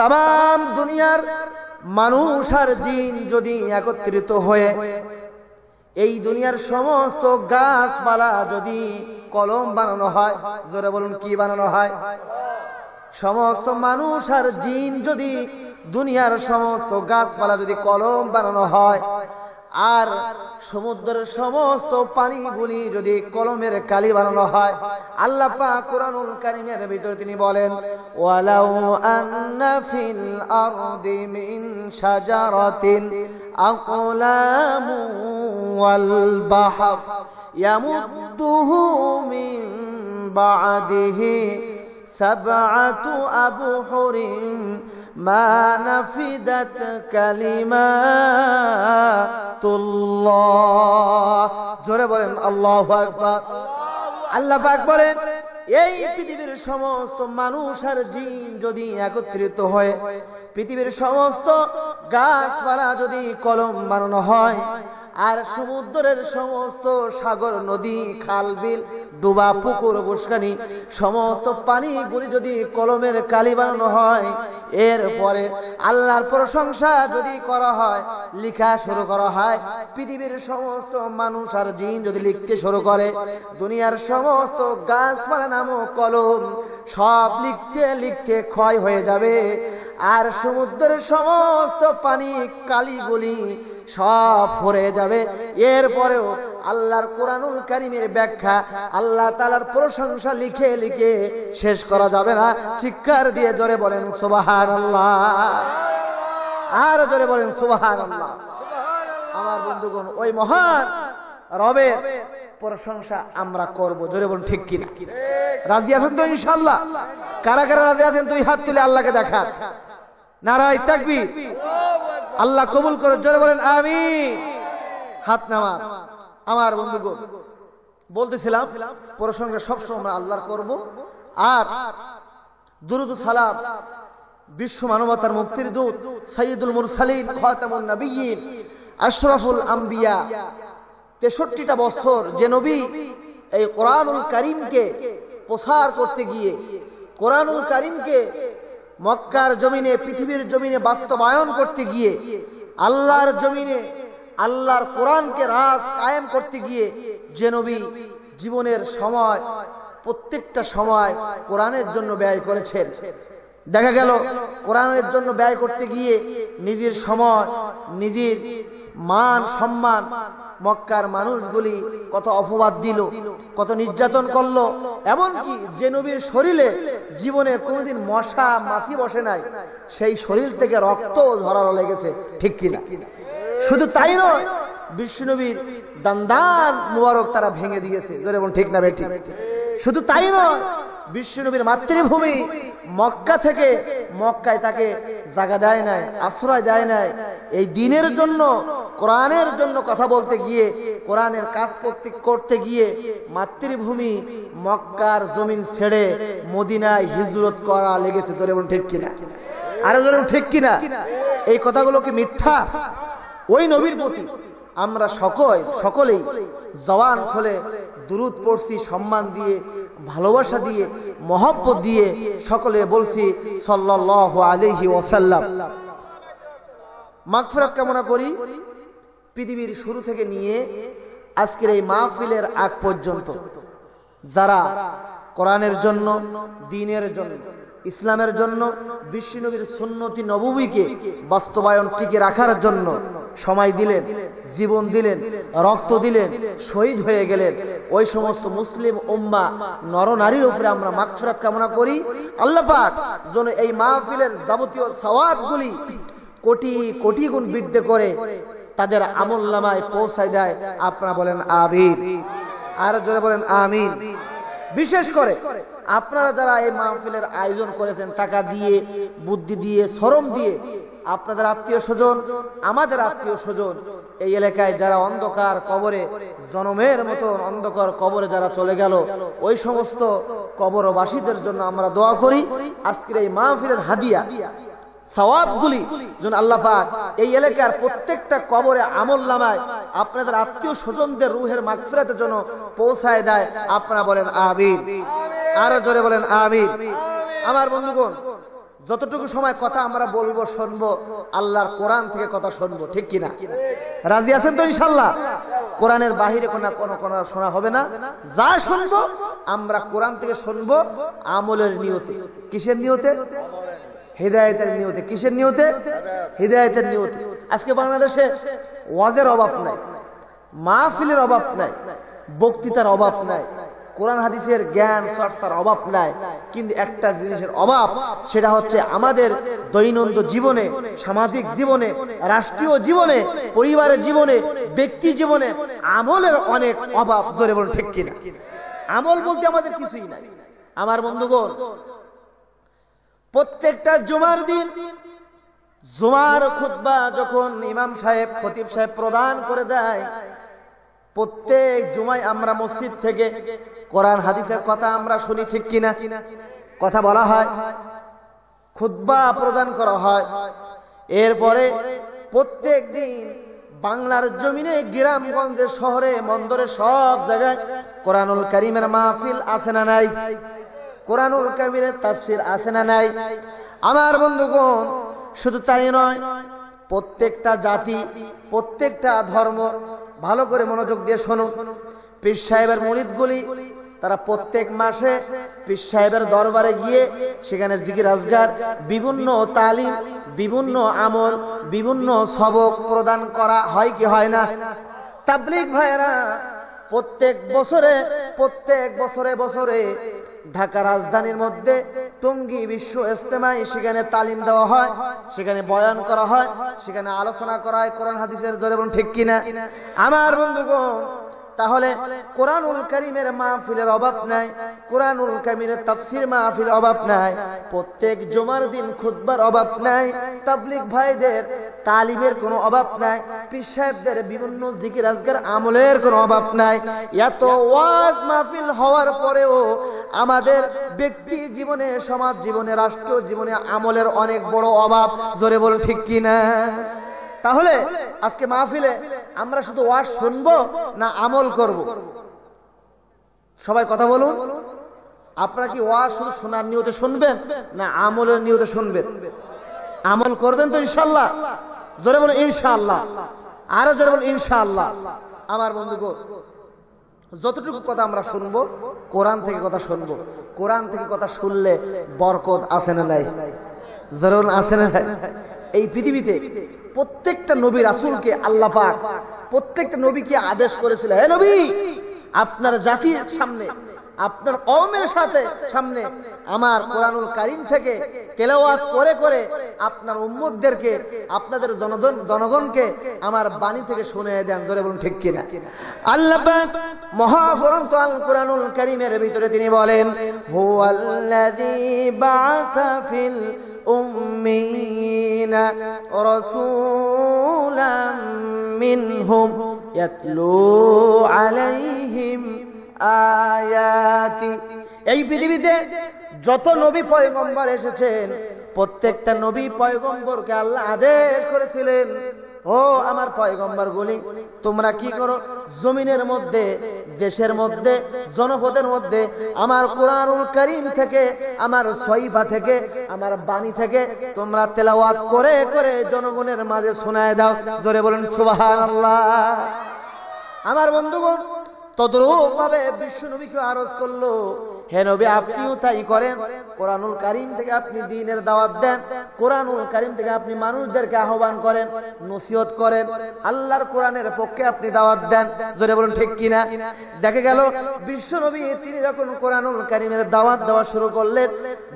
তাম দুনিয়ার মানুষ আর জিন যদি একত্রিত হয়ে এই দুনিয়ার সমস্ত গাছপালা যদি কলম বানানো হয়, জোরে বলুন কি বানানো হয়? সমস্ত মানুষ আর জিন যদি দুনিয়ার সমস্ত গাছপালা যদি কলম বানানো হয়, আর সমুদ্রের সমস্ত পানিগুলি যদি কলমের কালি বানানো হয়, আল্লাহ পাক কুরআনুল কারীমের ভিতরে তিনি বলেন, ওয়ালাউ আন্না ফিল আরদি মিন শাজারাতিন আকলামু ওয়াল বাহর ইয়ামুদ্দুহু মিন বা'দিহি সাবআতু আবহুরিন মা নাফিদাত কালিমাতুল্লাহ। জোরে বলেন আল্লাহু আকবার। আল্লাহ পাক বলেন, এই পৃথিবীর সমস্ত মানুষ আর জিন যদি একত্রিত হয়ে পৃথিবীর সমস্ত গাছপালা যদি কলম বানানো হয়, আর সমুদ্রের সমস্ত সাগর নদী খাল বিল ডুবা পুকুর বুশকানি সমস্ত পানিগুলি যদি কলমের কালি বানানো হয়, এরপরে আল্লাহর প্রশংসা যদি করা হয়, লেখা শুরু করা হয়, পৃথিবীর সমস্ত মানুষ আর জিন যদি লিখতে শুরু করে, দুনিয়ার সমস্ত গাছপালা নামক কলম সব লিখতে লিখতে ক্ষয় হয়ে যাবে, আর সমুদ্রের সমস্ত পানি কালিগুলি সব ফুরে যাবে। এরপরেও আল্লাহর কুরআনুল কারীমের ব্যাখ্যা, আল্লাহ তাআলার প্রশংসা লিখে লিখে শেষ করা যাবে না। চিৎকার দিয়ে জোরে বলেন সুবহানাল্লাহ, আর জোরে বলেন সুবহানাল্লাহ। আমার বন্ধুগণ, ওই মহান রবের প্রশংসা আমরা করব, জোরে বলুন ঠিক কিনা? রাজি আছেন তো ইনশাআল্লাহ? কারা কারা রাজি আছেন দুই হাত তুলে আল্লাহকে দেখা। নারায়ে তাকবীর। আল্লাহ কবুল করে, জোরে বলেন আমিন। হাত নামা। আমার বন্ধুগণ, বলতেছিলাম প্রশংসা সবসময় আমরা আল্লাহর করব, আর দুরূদ ও সালাম বিশ্ব মানবতার মুক্তির দূত সাইয়্যিদুল মুরসালিন খাতামুন নবিয়্যিন আশরাফুল আম্বিয়া ৬৩টা বছর যে নবী এই কোরআনুল কারীমকে প্রচার করতে গিয়ে, কোরআনুল কারীমকে মক্কার জমিনে পৃথিবীর জমিনে বাস্তবায়ন করতে গিয়ে, আল্লাহর জমিনে আল্লাহর কোরআনকে রাজ কায়েম করতে গিয়ে যে নবী জীবনের সময় প্রত্যেকটা সময় কোরআনের জন্য ব্যয় করেছেন, দেখা গেল কোরআনের জন্য ব্যয় করতে গিয়ে নিজের সময়, নিজের মান সম্মান মক্কার মানুষগুলি কত অপবাদ দিল, কত নির্যাতন করলো। এমনকি যে নবীর শরীরে জীবনে কোনোদিন মশা মাছি বসে নাই, সেই শরীর থেকে রক্ত ঝরানো লেগেছে, ঠিক কিনা? শুধু তাই নয়, বিশ্বনবীর দান্দান মুবারক তারা ভেঙে দিয়েছে, জোরে বলুন ঠিক না বেঠিক? শুধু তাই নয়, বিশ্বনবীর মাতৃভূমি মক্কা থেকে মক্কায় তাকে জায়গা দেয় নাই, আশ্রয় দেয় নাই। এই দ্বীনের জন্য, কোরআনের জন্য কথা বলতে গিয়ে, কোরআনের কাজ করতে গিয়ে মাতৃভূমি মক্কার জমিন ছেড়ে মদিনায় হিজরত করা লেগেছে, জোরে বলুন ঠিক কিনা? আরে জোরে বলুন ঠিক কিনা? এই কথাগুলো কি মিথ্যা? ওই নবীর প্রতি আমরা সকলেই জবান খুলে দুরূদ পড়ছি, সম্মান দিয়ে, ভালোবাসা দিয়ে, মহব্বত দিয়ে সকলে বলছি সাল্লাল্লাহু আলাইহি ওয়াসাল্লাম। মাগফিরাত কামনা করি পৃথিবীর শুরু থেকে নিয়ে আজকের এই মাহফিলের আগ পর্যন্ত যারা কোরআনের জন্য, দ্বীনের জন্য, ইসলামের জন্য, বিশ্বনবীর সুন্নতি নববীকে বাস্তবায়ন টিকে রাখার জন্য সময় দিলেন, জীবন দিলেন, রক্ত দিলেন, শহীদ হয়ে গেলেন, ওই সমস্ত মুসলিম উম্মাহ নরনারীর উপরে আমরা মাগফিরাত কামনা করি। আল্লাহ পাক যেন এই মাহফিলের যাবতীয় সওয়াবগুলি কোটি কোটি গুণ বৃদ্ধি করে তাদের আমলনামায় পৌঁছায় দেয়। আপনারা বলেন আমিন, আর জোরে বলেন আমিন। বিশেষ করে আপনারা যারা এই মাহফিলের আয়োজন করেছেন, টাকা দিয়ে, বুদ্ধি দিয়ে, শ্রম দিয়ে, আপনাদের আত্মীয় স্বজন, আমাদের আত্মীয় স্বজন, এই এলাকায় যারা অন্ধকার কবরে, জনমের মতো অন্ধকার কবরে যারা চলে গেল, ওই সমস্ত কবরবাসীদের জন্য আমরা দোয়া করি। আজকের এই মাহফিলের হাদিয়া সওয়াবগুলি যেন আল্লাহ পাক এই এলাকার প্রত্যেকটা কবরে আমলনামায় আপনাদের আত্মীয় স্বজনদের রূহের মাগফিরাতের জন্য পৌঁছায় দেয়। আপনারা বলেন আমিন, আরো জোরে বলেন আমিন। আমার বন্ধুগণ, যতটুকু সময় কথা আমরা বলবো শুনবো আল্লাহর কোরআন থেকে কথা শুনবো, ঠিক কিনা? রাজি আছেন তো ইনশাআল্লাহ? কোরআনের বাহিরে কোনো শোনা হবে না। যা শুনবো আমরা কোরআন থেকে শুনবো আমলের নিয়তে। কিসের নিয়তে? হিদায়াতের নিয়তে। কিসের নিয়তে? হিদায়াতের নিয়তে। আজকে বাংলাদেশে ওয়াজের অভাব নাই, মাহফিলের অভাব নাই, বক্তৃতার অভাব নাই, কোরআন হাদিসের জ্ঞান চর্চার অভাব নাই, কিন্তু একটা জিনিসের অভাব, সেটা হচ্ছে আমাদের দৈনন্দিন জীবনে, সামাজিক জীবনে, রাষ্ট্রীয় জীবনে, পরিবারের জীবনে, ব্যক্তি জীবনে আমলের অনেক অভাব। জোরে বলুন ঠিক কিনা? আমল বলতে আমাদের কিছুই নাই। আমার বন্ধুগণ, প্রত্যেকটা জুমার দিন জুমার খুতবা যখন ইমাম সাহেব, খতিব সাহেব প্রদান করে দেয়, প্রত্যেক জুমায় আমরা মসজিদ থেকে কোরআন হাদিসের কথা আমরা শুনি, ঠিক কিনা? কথা বলা হয়, খুতবা প্রদান করা হয়। এরপরে প্রত্যেক দিন বাংলার জমিনে, গ্রামগঞ্জে, শহরে, বন্দরে, সব জায়গায় কোরআনুল কারীমের মাহফিল আছে না নাই? কোরআনুল কারীমের তাফসীর আছে না নাই? আমার বন্ধুগণ, শুধু তাই নয়, প্রত্যেকটা জাতি, প্রত্যেকটা ধর্ম, ভালো করে মনোযোগ দিয়ে শোনো, পীর সাহেবের মুরিদগুলি তারা প্রত্যেক মাসে পীর সাহেবের দরবারে গিয়ে সেখানে জিকির আজগার, বিভিন্ন তালিম, বিভিন্ন আমল, বিভিন্ন সবক প্রদান করা হয় কি হয় না? তাবলীগ ভাইরা প্রত্যেক বছরে ঢাকা রাজধানীর মধ্যে টঙ্গী বিশ্ব ইজতেমায় সেখানে তালিম দেওয়া হয়, সেখানে বয়ান করা হয়, সেখানে আলোচনা করা হয় কোরআন হাদিসের। জোরে বলুন ঠিক কিনা? আমার বন্ধুগণ, তাহলে কোরআনুল কারীমের মাহফিলের অভাব নাই, কোরআনুল কারীমের তাফসীর মাহফিলের অভাব নাই, প্রত্যেক জুমার দিন খুতবার অভাব নাই, তাবলীগ ভাইদের তালিমের কোনো অভাব নাই, পীর সাহেবদের বিভিন্ন জিকির আজকার আমলের কোনো অভাব নাই। এত ওয়াজ মাহফিল হওয়ার পরেও আমাদের ব্যক্তি জীবনে, সমাজ জীবনে, রাষ্ট্র জীবনে আমলের অনেক বড় অভাব। জোরে বলুন ঠিক কিনা? তাহলে আজকে মাহফিলে আমরা শুধু ওয়াজ শুনবো না আমল করব? সবাই কথা বলুন। আপনারা কি ওয়াজ শুধু শোনার নিয়তে শুনবেন না আমলের নিয়তে শুনবেন? আমল করবেন তো ইনশাআল্লাহ? জোরে বলুন ইনশাআল্লাহ। আরো জোরে বলুন ইনশাআল্লাহ। আমার বন্ধুগণ, যতটুকু কথা আমরা শুনবো কোরআন থেকে কথা শুনবো। কোরআন থেকে কথা শুনলে বরকত আছে না নাই? জোরে বলুন আছে না নাই? এই পৃথিবীতে প্রত্যেকটা নবী রাসূলকে আল্লাহ পাক প্রত্যেকটা নবীকে আদেশ করেছিল, হে নবী, আপনার জাতির সামনে, আপনার কওমের সামনে আমার কোরআনুল কারীম থেকে তেলাওয়াত করে করে আপনার উম্মতদেরকে, আপনাদের জনগণকে আমার বাণী থেকে শুনিয়ে দেন। জোরে বলুন ঠিক কিনা? আল্লাহ পাক মহাগ্রন্থ আল কোরআনুল কারীমের ভিতরে তিনি বলেন, হুয়াল্লাযী বা'সা ফিল উম্মিয়িনা রাসূলাম মিনহুম ইয়াতলু আলাইহিম আয়াতি। এই পৃথিবীতে যত নবী পয়গম্বর এসেছেন, প্রত্যেকটা নবী পয়গম্বরকে আল্লাহ আদেশ করেছিলেন, ও আমার পয়গম্বরগুলি, তোমরা কি করো? জমিনের মধ্যে, দেশের মধ্যে, জনপদের মধ্যে আমার কোরআনুল কারীম থেকে, আমার সহিফা থেকে, আমার বাণী থেকে তোমরা তেলাওয়াত করে করে জনগণের মাঝে শোনায় দাও। জোরে বলেন সুবহানাল্লাহ। আমার বন্ধুগণ, তদ্রূপ ভাবে বিশ্ব নবীকে আরজ করলো, হে নবী, আপনিও তাই করেন। কোরআনুল কারীম থেকে আপনি দ্বীনের দাওয়াত দেন, কোরআনুল কারীম থেকে আপনি মানুষদেরকে আহ্বান করেন, নসিহত করেন, আল্লাহর কোরআনের পক্ষে আপনি দাওয়াত দেন। জোরে বলুন ঠিক কিনা? দেখে গেল বিশ্ব নবী তিনি যখন কোরআনুল কারীমের দাওয়াত দেওয়া শুরু করলেন,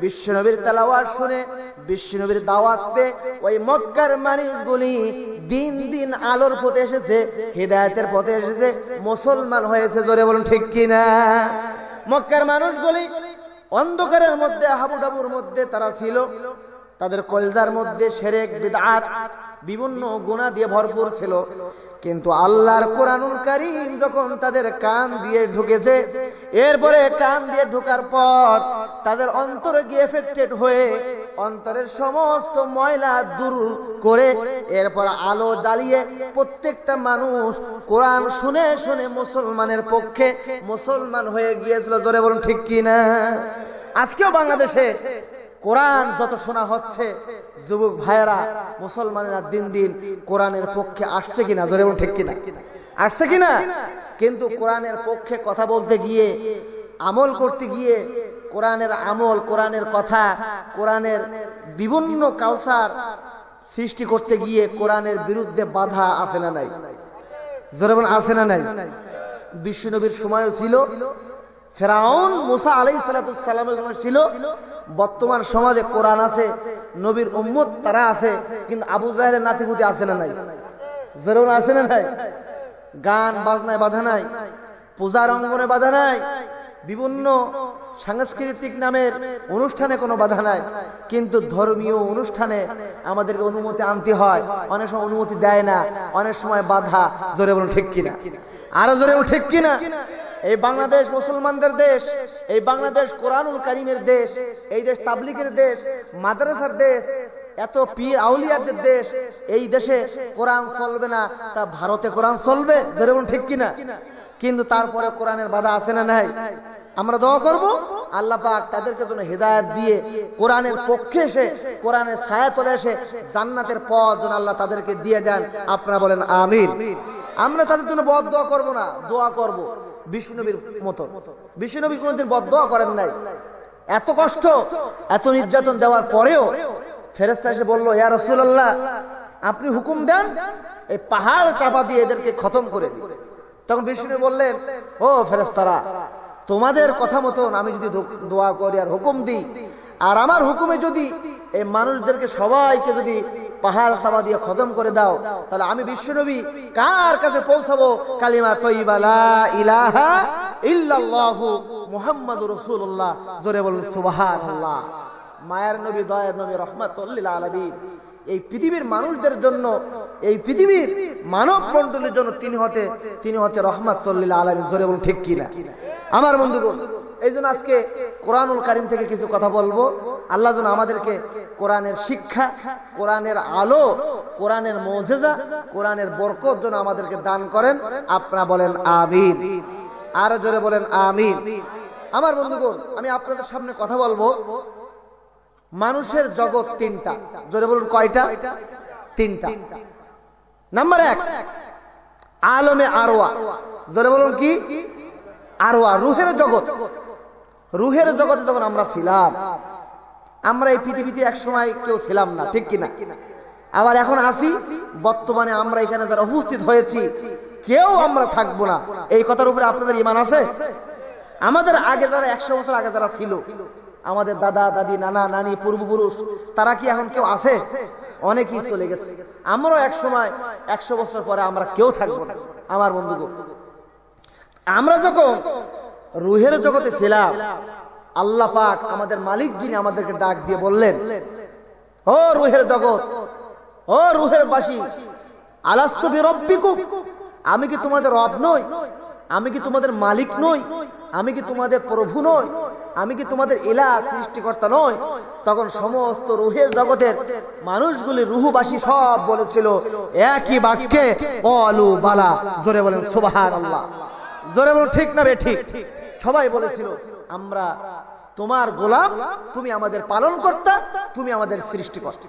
বিশ্ব নবীর তেলাওয়াত শুনে, বিশ্ব নবীর দাওয়াত পেয়ে ওই মক্কার মানুষগুলি দিন দিন আলোর পথে এসেছে, হিদায়াতের পথে এসেছে, মুসলমান হয়েছে। জোরে বলুন ঠিক কিনা? মক্কার মানুষগুলি অন্ধকারের মধ্যে, হাবুডাবুর মধ্যে তারা ছিল, তাদের কলজার মধ্যে শিরক, বিদআত, বিভিন্ন গুনাহ দিয়ে ভরপুর ছিল। কিন্তু আল্লাহর কোরআনুল কারীম যখন তাদের কান দিয়ে ঢুকেছে, এরপরে কান দিয়ে ঢোকার পর তাদের অন্তরে গিয়ে এফেক্টেড হয়ে অন্তরের সমস্ত ময়লা দূর করে এরপর আলো জ্বালিয়ে প্রত্যেকটা মানুষ কোরআন শুনে শুনে মুসলমানের পক্ষে মুসলমান হয়ে গিয়েছিল। জোরে বলুন ঠিক কিনা? আজকেও বাংলাদেশে কোরআন যত শোনা হচ্ছে, যুবক ভাইয়েরা মুসলমানেরা দিন দিন কোরআনের পক্ষে আসছে কিনা, জোরে বলুন ঠিক কিনা, আসছে কিনা? কিন্তু কোরআনের পক্ষে কথা বলতে গিয়ে, আমল করতে গিয়ে, কোরআনের আমল, কোরআনের কথা, কোরআনের বিভিন্ন কালচার সৃষ্টি করতে গিয়ে কোরআনের বিরুদ্ধে বাধা আছে না নাই? জোরে বলুন আছে না নাই? বিশ্ব নবীর সময়ও ছিল, ফেরাউন মুসা আলাইহিস সালামের সময় ছিল। বর্তমান সমাজে কোরআন আছে, নবীর উম্মত তারা আছে, কিন্তু আবু জাহেলের নাতিপুতি আছে না নাই? জোরে বলুন আছে না নাই? গান বাজনায় বাধা নাই, পূজার অঙ্গনে বাধা নাই, বিভিন্ন সাংস্কৃতিক নামের অনুষ্ঠানে কোনো বাধা নাই, কিন্তু ধর্মীয় অনুষ্ঠানে আমাদেরকে অনুমতি আনতে হয়, অনেক সময় অনুমতি দেয় না, অনেক সময় বাধা। জোরে বলুন ঠিক কিনা, আরো জোরে বলুন ঠিক কিনা? এই বাংলাদেশ মুসলমানদের দেশ, এই বাংলাদেশ কোরআনুল কারীমের দেশ, এই দেশ তাবলীগের দেশ, মাদ্রাসার দেশ, এত পীর আউলিয়াদের দেশ। এই দেশে কোরআন চলবে না, তা ভারতে কোরআন চলবে? জোরে বলুন ঠিক কিনা? কিন্তু তারপরে কোরআনের বাধা আছে না নাই? আমরা দোয়া করব আল্লাহ পাক তাদেরকে যেন হেদায়েত দিয়ে কোরআনের পক্ষে এসে, কোরআনের ছায়াতলে এসে জান্নাতের পথ যেন আল্লাহ তাদেরকে দিয়ে দেন। আপনারা বলেন আমিন। আমরা তাদের জন্য বদদোয়া করব না, দোয়া করব বিষ্ণুনবীর মতো। বিষ্ণুনবী কোনদিন বদদোয়া করেন নাই। এত কষ্ট, এত নির্যাতন দেওয়ার পরেও ফেরেশতা এসে বলল, ইয়া রাসূলুল্লাহ, আপনি হুকুম দেন, এই পাহাড় চাপা দিয়ে এদেরকে খতম করে দিন। তখন বিষ্ণু বললেন, ও ফেরেশতারা, তোমাদের কথা মতন আমি যদি দোয়া করি আর হুকুম দিই, আর আমার হুকুমে যদি এই মানুষদেরকে সবাইকে যদি পাহাড় চাপা দিয়ে খতম করে দাও, তাহলে আমি বিশ্বনবী কার কাছে পৌঁছাবো? কালিমা তয়্যিবা লা ইলাহা ইল্লাল্লাহু মুহাম্মাদুর রাসূলুল্লাহ। জোরে বলুন সুবহানাল্লাহ। মায়ের নবী, দয়ার নবী, রাহমাতুল লিল আলামিন। এই পৃথিবীর মানুষদের জন্য, এই পৃথিবীর মানব মণ্ডলীর জন্য তিনি হচ্ছে রাহমাতুল লিল আলামিন। জোরে বলুন ঠিক কিনা? আমার বন্ধুগণ, এই জন্য আজকে কোরআনুল কারীম থেকে কিছু কথা বলবো। আল্লাহ যেন আমাদেরকে কোরআনের শিক্ষা, কোরআনের আলো, কোরআনের মুজিজা, কোরআনের বরকত যেন আমাদেরকে দান করেন। আপনারা বলেন আমিন, আর জোরে বলেন আমিন। আমার বন্ধুগণ, আমি আপনাদের সামনে কথা বলবো মানুষের জগৎ তিনটা। জোরে বলুন কয়টা? তিনটা। নাম্বার 1, আলমে আরওয়া। জোরে বলুন কি? আরওয়া, রুহের জগৎ। রুহের জগতে যখন আমরা ছিলাম, আমরা এই পৃথিবীতে এক সময় কেউ ছিলাম না, ঠিক কিনা? আবার এখন আসি, বর্তমানে আমরা এখানে যারা উপস্থিত হয়েছি কেউ আমরা থাকবো না। এই কথার উপরে আপনাদের ঈমান আছে? আমাদের আগে যারা 100 বছর আগে যারা ছিল, আমাদের দাদা দাদি, নানা নানি, পূর্বপুরুষ, তারা কি এখন কেউ আছে? অনেকেই চলে গেছে। আমরাও এক সময় 100 বছর পরে আমরা কেউ থাকবো না। আমার বন্ধুগণ, আমরা যখন রুহের জগতে ছিলাম, আল্লাহ পাক আমাদের মালিক যিনি আমাদেরকে ডাক দিয়ে বললেন, ও রুহের জগৎ, ও রুহের বাসী, আলাস্তু বিরব্বিকুম, আমি কি তোমাদের রব নই? আমি কি তোমাদের মালিক নই? আমি কি তোমাদের প্রভু নই? আমি কি তোমাদের ইলাহ, সৃষ্টিকর্তা নই? তখন সমস্ত রুহের জগতের মানুষগুলি, রুহবাসী সব বলেছিল একই বাক্যে, ক্বালু বালা। জোরে বলেন সুবহানাল্লাহ। জোরে বলেন ঠিক না বেঠিক? সবাই বলেছিল আমরা তোমার গোলাম, তুমি আমাদের পালনকর্তা, তুমি আমাদের সৃষ্টিকর্তা।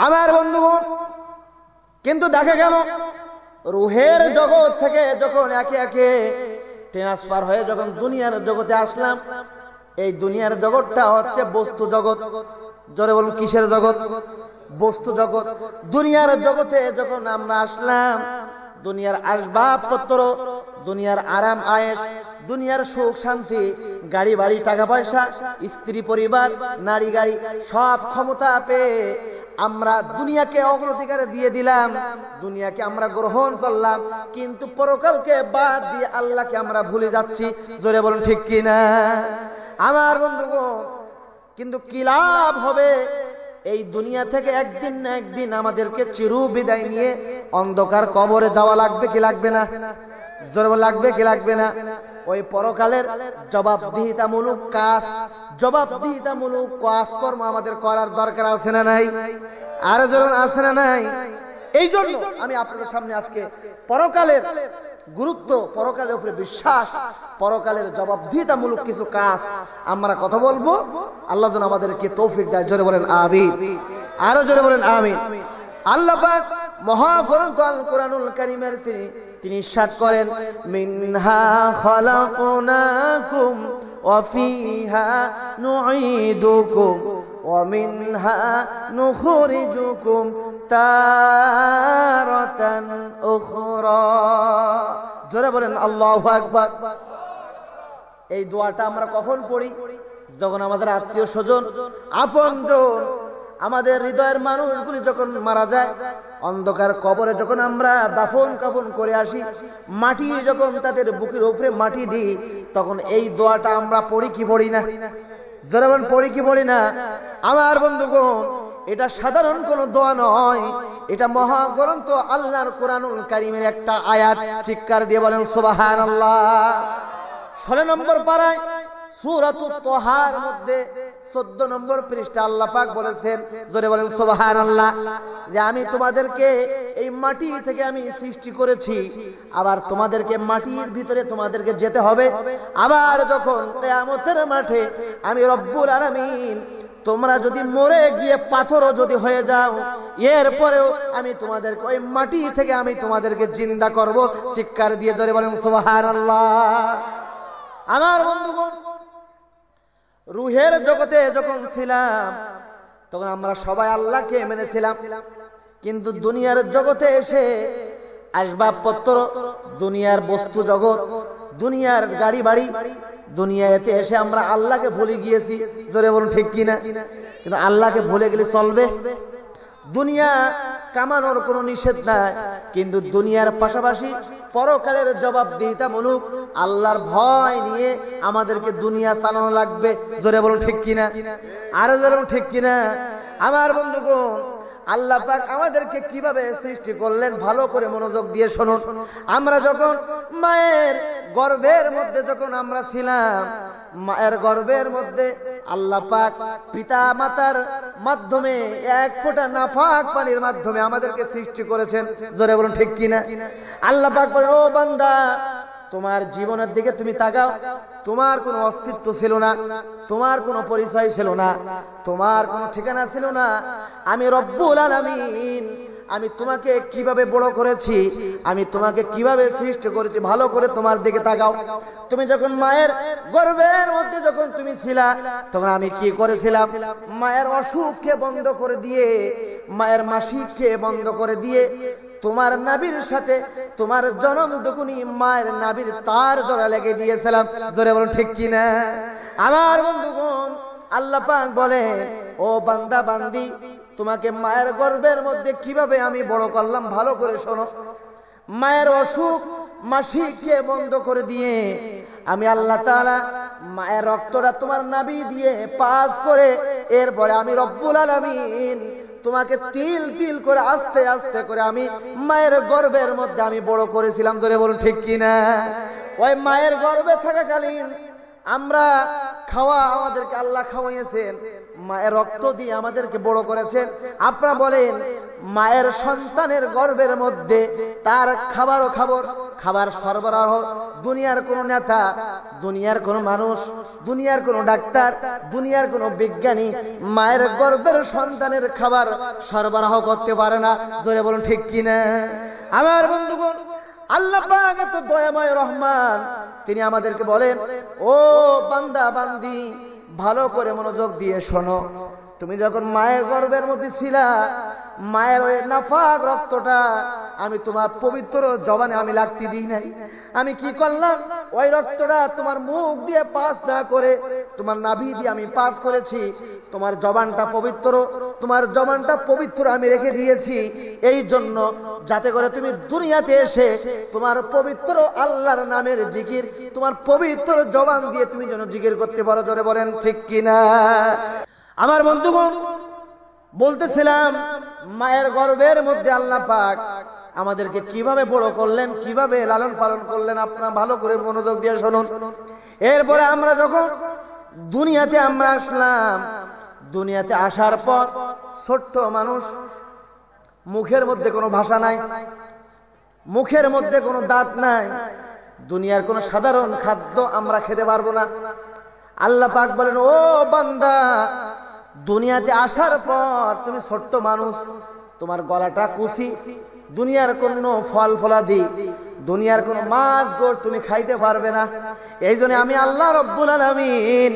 আমার বন্ধুগণ, কিন্তু দেখা গেল রুহের জগৎ থেকে যখন একে একে ট্রান্সফার হয়ে যখন দুনিয়ার জগতে আসলাম, এই দুনিয়ার জগৎটা হচ্ছে বস্তু জগৎ। জোরে বলুন কিসের জগৎ? বস্তু জগৎ। দুনিয়ার জগতে যখন আমরা আসলাম, দুনিয়ার আসবাবপত্র, দুনিয়ার আরাম আয়েশ, দুনিয়ার সুখ শান্তি, গাড়ি বাড়ি, টাকা পয়সা, স্ত্রী পরিবার, নারী গাড়ি, সব ক্ষমতা পেয়ে আমরা দুনিয়াকে অগ্রাধিকার দিয়ে দিলাম, দুনিয়াকে আমরা গ্রহণ করলাম, কিন্তু পরকালকে বাদ দিয়ে আল্লাহকে আমরা ভুলে যাচ্ছি। জোরে বলুন ঠিক কিনা? আমার বন্ধুগণ, কিন্তু কি লাভ হবে? এই দুনিয়া থেকে একদিন না একদিন আমাদেরকে চির বিদায় নিয়ে অন্ধকার কবরে যাওয়া লাগবে কি লাগবে না? জোরে বল লাগবে কি লাগবে না? ওই পরকালের জবাবদিহিতামূলক কাজ, জবাবদিহিতামূলক কাজকর্ম আমাদের করার দরকার আছে না নাই? আর জোরে আছে না নাই? এই জন্য আমি আপনাদের সামনে আজকে পরকালের গুরুত্ব, পরকালের উপরে বিশ্বাস, পরকালের জবাবদিহিতামূলক কিছু কাজ আমরা কথা বলবো। আল্লাহ যেন আমাদেরকে তৌফিক দেয়। জোরে বলেন আমিন, আরো জোরে বলেন আমিন। আল্লাহ পাক মহাগ্রন্থ আল কোরআনুল কারীমের তিনি ইরশাদ করেন, মিনহা খালাকনাকুম ওয়া ফিহা নুঈদুকুম ওয়া মিনহা নুখরিজুকুম তারাতান উখরা। জোরে বলেন আল্লাহু আকবার। এই দোয়াটা আমরা কখন পড়ি? যখন আমাদের আত্মীয় স্বজন, আপনজন, আমাদের হৃদয়ের মানুষগুলি যখন মারা যায়, অন্ধকার কবরে যখন আমরা দাফন কাফন করে আসি, মাটি যখন তাদের বুকের উপরে মাটি দিই, তখন এই দোয়াটা আমরা পড়ি কি পড়ি না? যারা বলেন পড়ি কি পড়ি না? আমার বন্ধুগণ, এটা সাধারণ কোনো দোয়া নয়, এটা মহাগ্রন্থ আল্লাহর কোরআনুল কারীমের একটা আয়াত। চিৎকার দিয়ে বলেন সুবহানাল্লাহ। 16 নম্বর পারায় সূরাতুত তাহার মধ্যে 14 নম্বর পৃষ্ঠা আল্লাহ পাক বলেছেন, জোরে বলেন সুবহানাল্লাহ, যে আমি তোমাদেরকে এই মাটি থেকে আমি সৃষ্টি করেছি, আবার তোমাদেরকে মাটির ভিতরে তোমাদেরকে যেতে হবে। আবার যখন কিয়ামতের মাঠে আমি রব্বুল আলামিন, তোমরা যদি মরে গিয়ে পাথরও যদি হয়ে যাও, এরপরেও আমি তোমাদেরকে ওই মাটি থেকে আমি তোমাদেরকে জিন্দা করব। চিৎকার দিয়ে জোরে বলেন সুবহানাল্লাহ। আমার বন্ধুগণ, রুহের জগতে যখন ছিলাম তখন আমরা সবাই আল্লাহকে মেনেছিলাম, কিন্তু দুনিয়ার জগতে এসে আসবাবপত্র, দুনিয়ার বস্তু জগৎ, দুনিয়ার গাড়ি বাড়ি, দুনিয়াতে এসে আমরা আল্লাহকে ভুলে গিয়েছি। জোরে বলুন ঠিক কিনা? কিন্তু আল্লাহকে ভুলে গেলে চলবে? দুনিয়া কামানোর কোনো নিষেধ নাই, কিন্তু দুনিয়ার পাশাপাশি পরকালের জবাবদিহিতামূলক আল্লাহর ভয় নিয়ে আমাদেরকে দুনিয়া চালানো লাগবে। জোরে বলুন ঠিক কিনা? আরো জোরে বলুন ঠিক কিনা? আমার বন্ধুগণ, আল্লাহ পাক আমাদেরকে কিভাবে সৃষ্টি করলেন ভালো করে মনোযোগ দিয়ে শুনুন। আমরা যখন মায়ের গর্ভের মধ্যে যখন আমরা ছিলাম, মায়ের গর্ভের মধ্যে আল্লাহ পাক পিতা মাতার মাধ্যমে এক ফোঁটা নাফাক পানির মাধ্যমে আমাদেরকে সৃষ্টি করেছেন। জোরে বলুন ঠিক কিনা? আল্লাহ পাক বলেন, ও বান্দা, তোমার জীবনের দিকে তুমি তাকাও। তোমার কোনো অস্তিত্ব ছিল না, তোমার কোনো পরিচয় ছিল না, তোমার কোনো ঠিকানা ছিল না। আমি রব্বুল আলামিন, আমি তোমাকে কিভাবে বড় করেছি, আমি তোমাকে কিভাবে সৃষ্টি করেছি, ভালো করে তোমার দিকে তাকাও। তুমি যখন মায়ের গর্ভের মধ্যে যখন তুমি ছিলা, তখন আমি কি করেছিলাম? মায়ের অসুখকে বন্ধ করে দিয়ে, মায়ের মাসিককে বন্ধ করে দিয়ে, তোমার নাবির সাথে তোমার জনম দুকুনি মায়ের নাবির তার জোড়া লেগে দিয়েছিলাম। জোরে বলুন ঠিক কিনা? আমার বন্ধুগণ, আল্লাহ পাক বলে, ও বান্দা বান্দি, তোমাকে মায়ের গর্ভের মধ্যে কিভাবে আমি বড় করলাম ভালো করে শোনো। মায়ের অসুখ মাসিককে বন্ধ করে দিয়ে আমি আল্লাহ তাআলা মায়ের রক্তটা তোমার নাভি দিয়ে পাস করে, এরপরে আমি রব্বুল আলামিন তোমাকে তিল তিল করে আস্তে আস্তে করে আমি মায়ের গর্ভের মধ্যে আমি বড় করেছিলাম। জোরে বলুন ঠিক কিনা? ওই মায়ের গর্ভে থাকাকালীন আমরা খাওয়া, আমাদেরকে আল্লাহ খাওয়াইয়েছেন, মায়ের রক্ত দিয়ে আমাদেরকে বড় করেছেন। আপনারা বলেন, মায়ের সন্তানের গর্ভের মধ্যে তার খাবার সরবরাহ দুনিয়ার কোন নেতা, দুনিয়ার কোন মানুষ, দুনিয়ার কোন ডাক্তার, দুনিয়ার কোন বিজ্ঞানী মায়ের গর্ভের সন্তানের খাবার সরবরাহ করতে পারে না। জোরে বলুন ঠিক কিনা? আমার বন্ধুগণ, আল্লাহ পাক এত দয়াময় রহমান, তিনি আমাদেরকে বলেন, ও বান্দা বান্দি, ভালো করে মনোযোগ দিয়ে শোনো। তুমি যখন মায়ের গর্ভের মধ্যে ছিলা, মায়ের ওই নাফাক রক্তটা আমি তোমার পবিত্র জবানে আমি লাগতে দিই নাই। আমি কি করলাম? ওই রক্তটা তোমার মুখ দিয়ে পাস না করে তোমার নাভি দিয়ে আমি পাস করেছি। তোমার জবানটা পবিত্র, তোমার জবানটা পবিত্র আমি রেখে দিয়েছি এই জন্য, যাতে করে তুমি দুনিয়াতে এসে তোমার পবিত্র আল্লাহর নামের জিকির তোমার পবিত্র জবান দিয়ে তুমি যেন জিকির করতে পারো। জোরে বলেন ঠিক কিনা? আমার বন্ধুগণ, বলতেছিলাম মায়ের গর্ভের মধ্যে আল্লাহ পাক আমাদেরকে কিভাবে বড় করলেন, কিভাবে লালন পালন করলেন, আপনারা ভালো করে মনোযোগ দিয়ে শুনুন। এরপরে আমরা যখন দুনিয়াতে আমরা আসলাম, দুনিয়াতে আসার পর ছোট্ট মানুষ, মুখের মধ্যে কোনো ভাষা নাই, মুখের মধ্যে কোনো দাঁত নাই, দুনিয়ার কোনো সাধারণ খাদ্য আমরা খেতে পারবো না। আল্লাহ পাক বলেন, ও বান্দা, দুনিয়াতে আসার পর তুমি ছোট্ট মানুষ, তোমার গলাটা কুচি, দুনিয়ার কোনো ফল ফলাদি, দুনিয়ার কোনো মাছ গোশ তুমি খাইতে পারবে না। এই জন্য আমি আল্লাহ রব্বুল আলামিন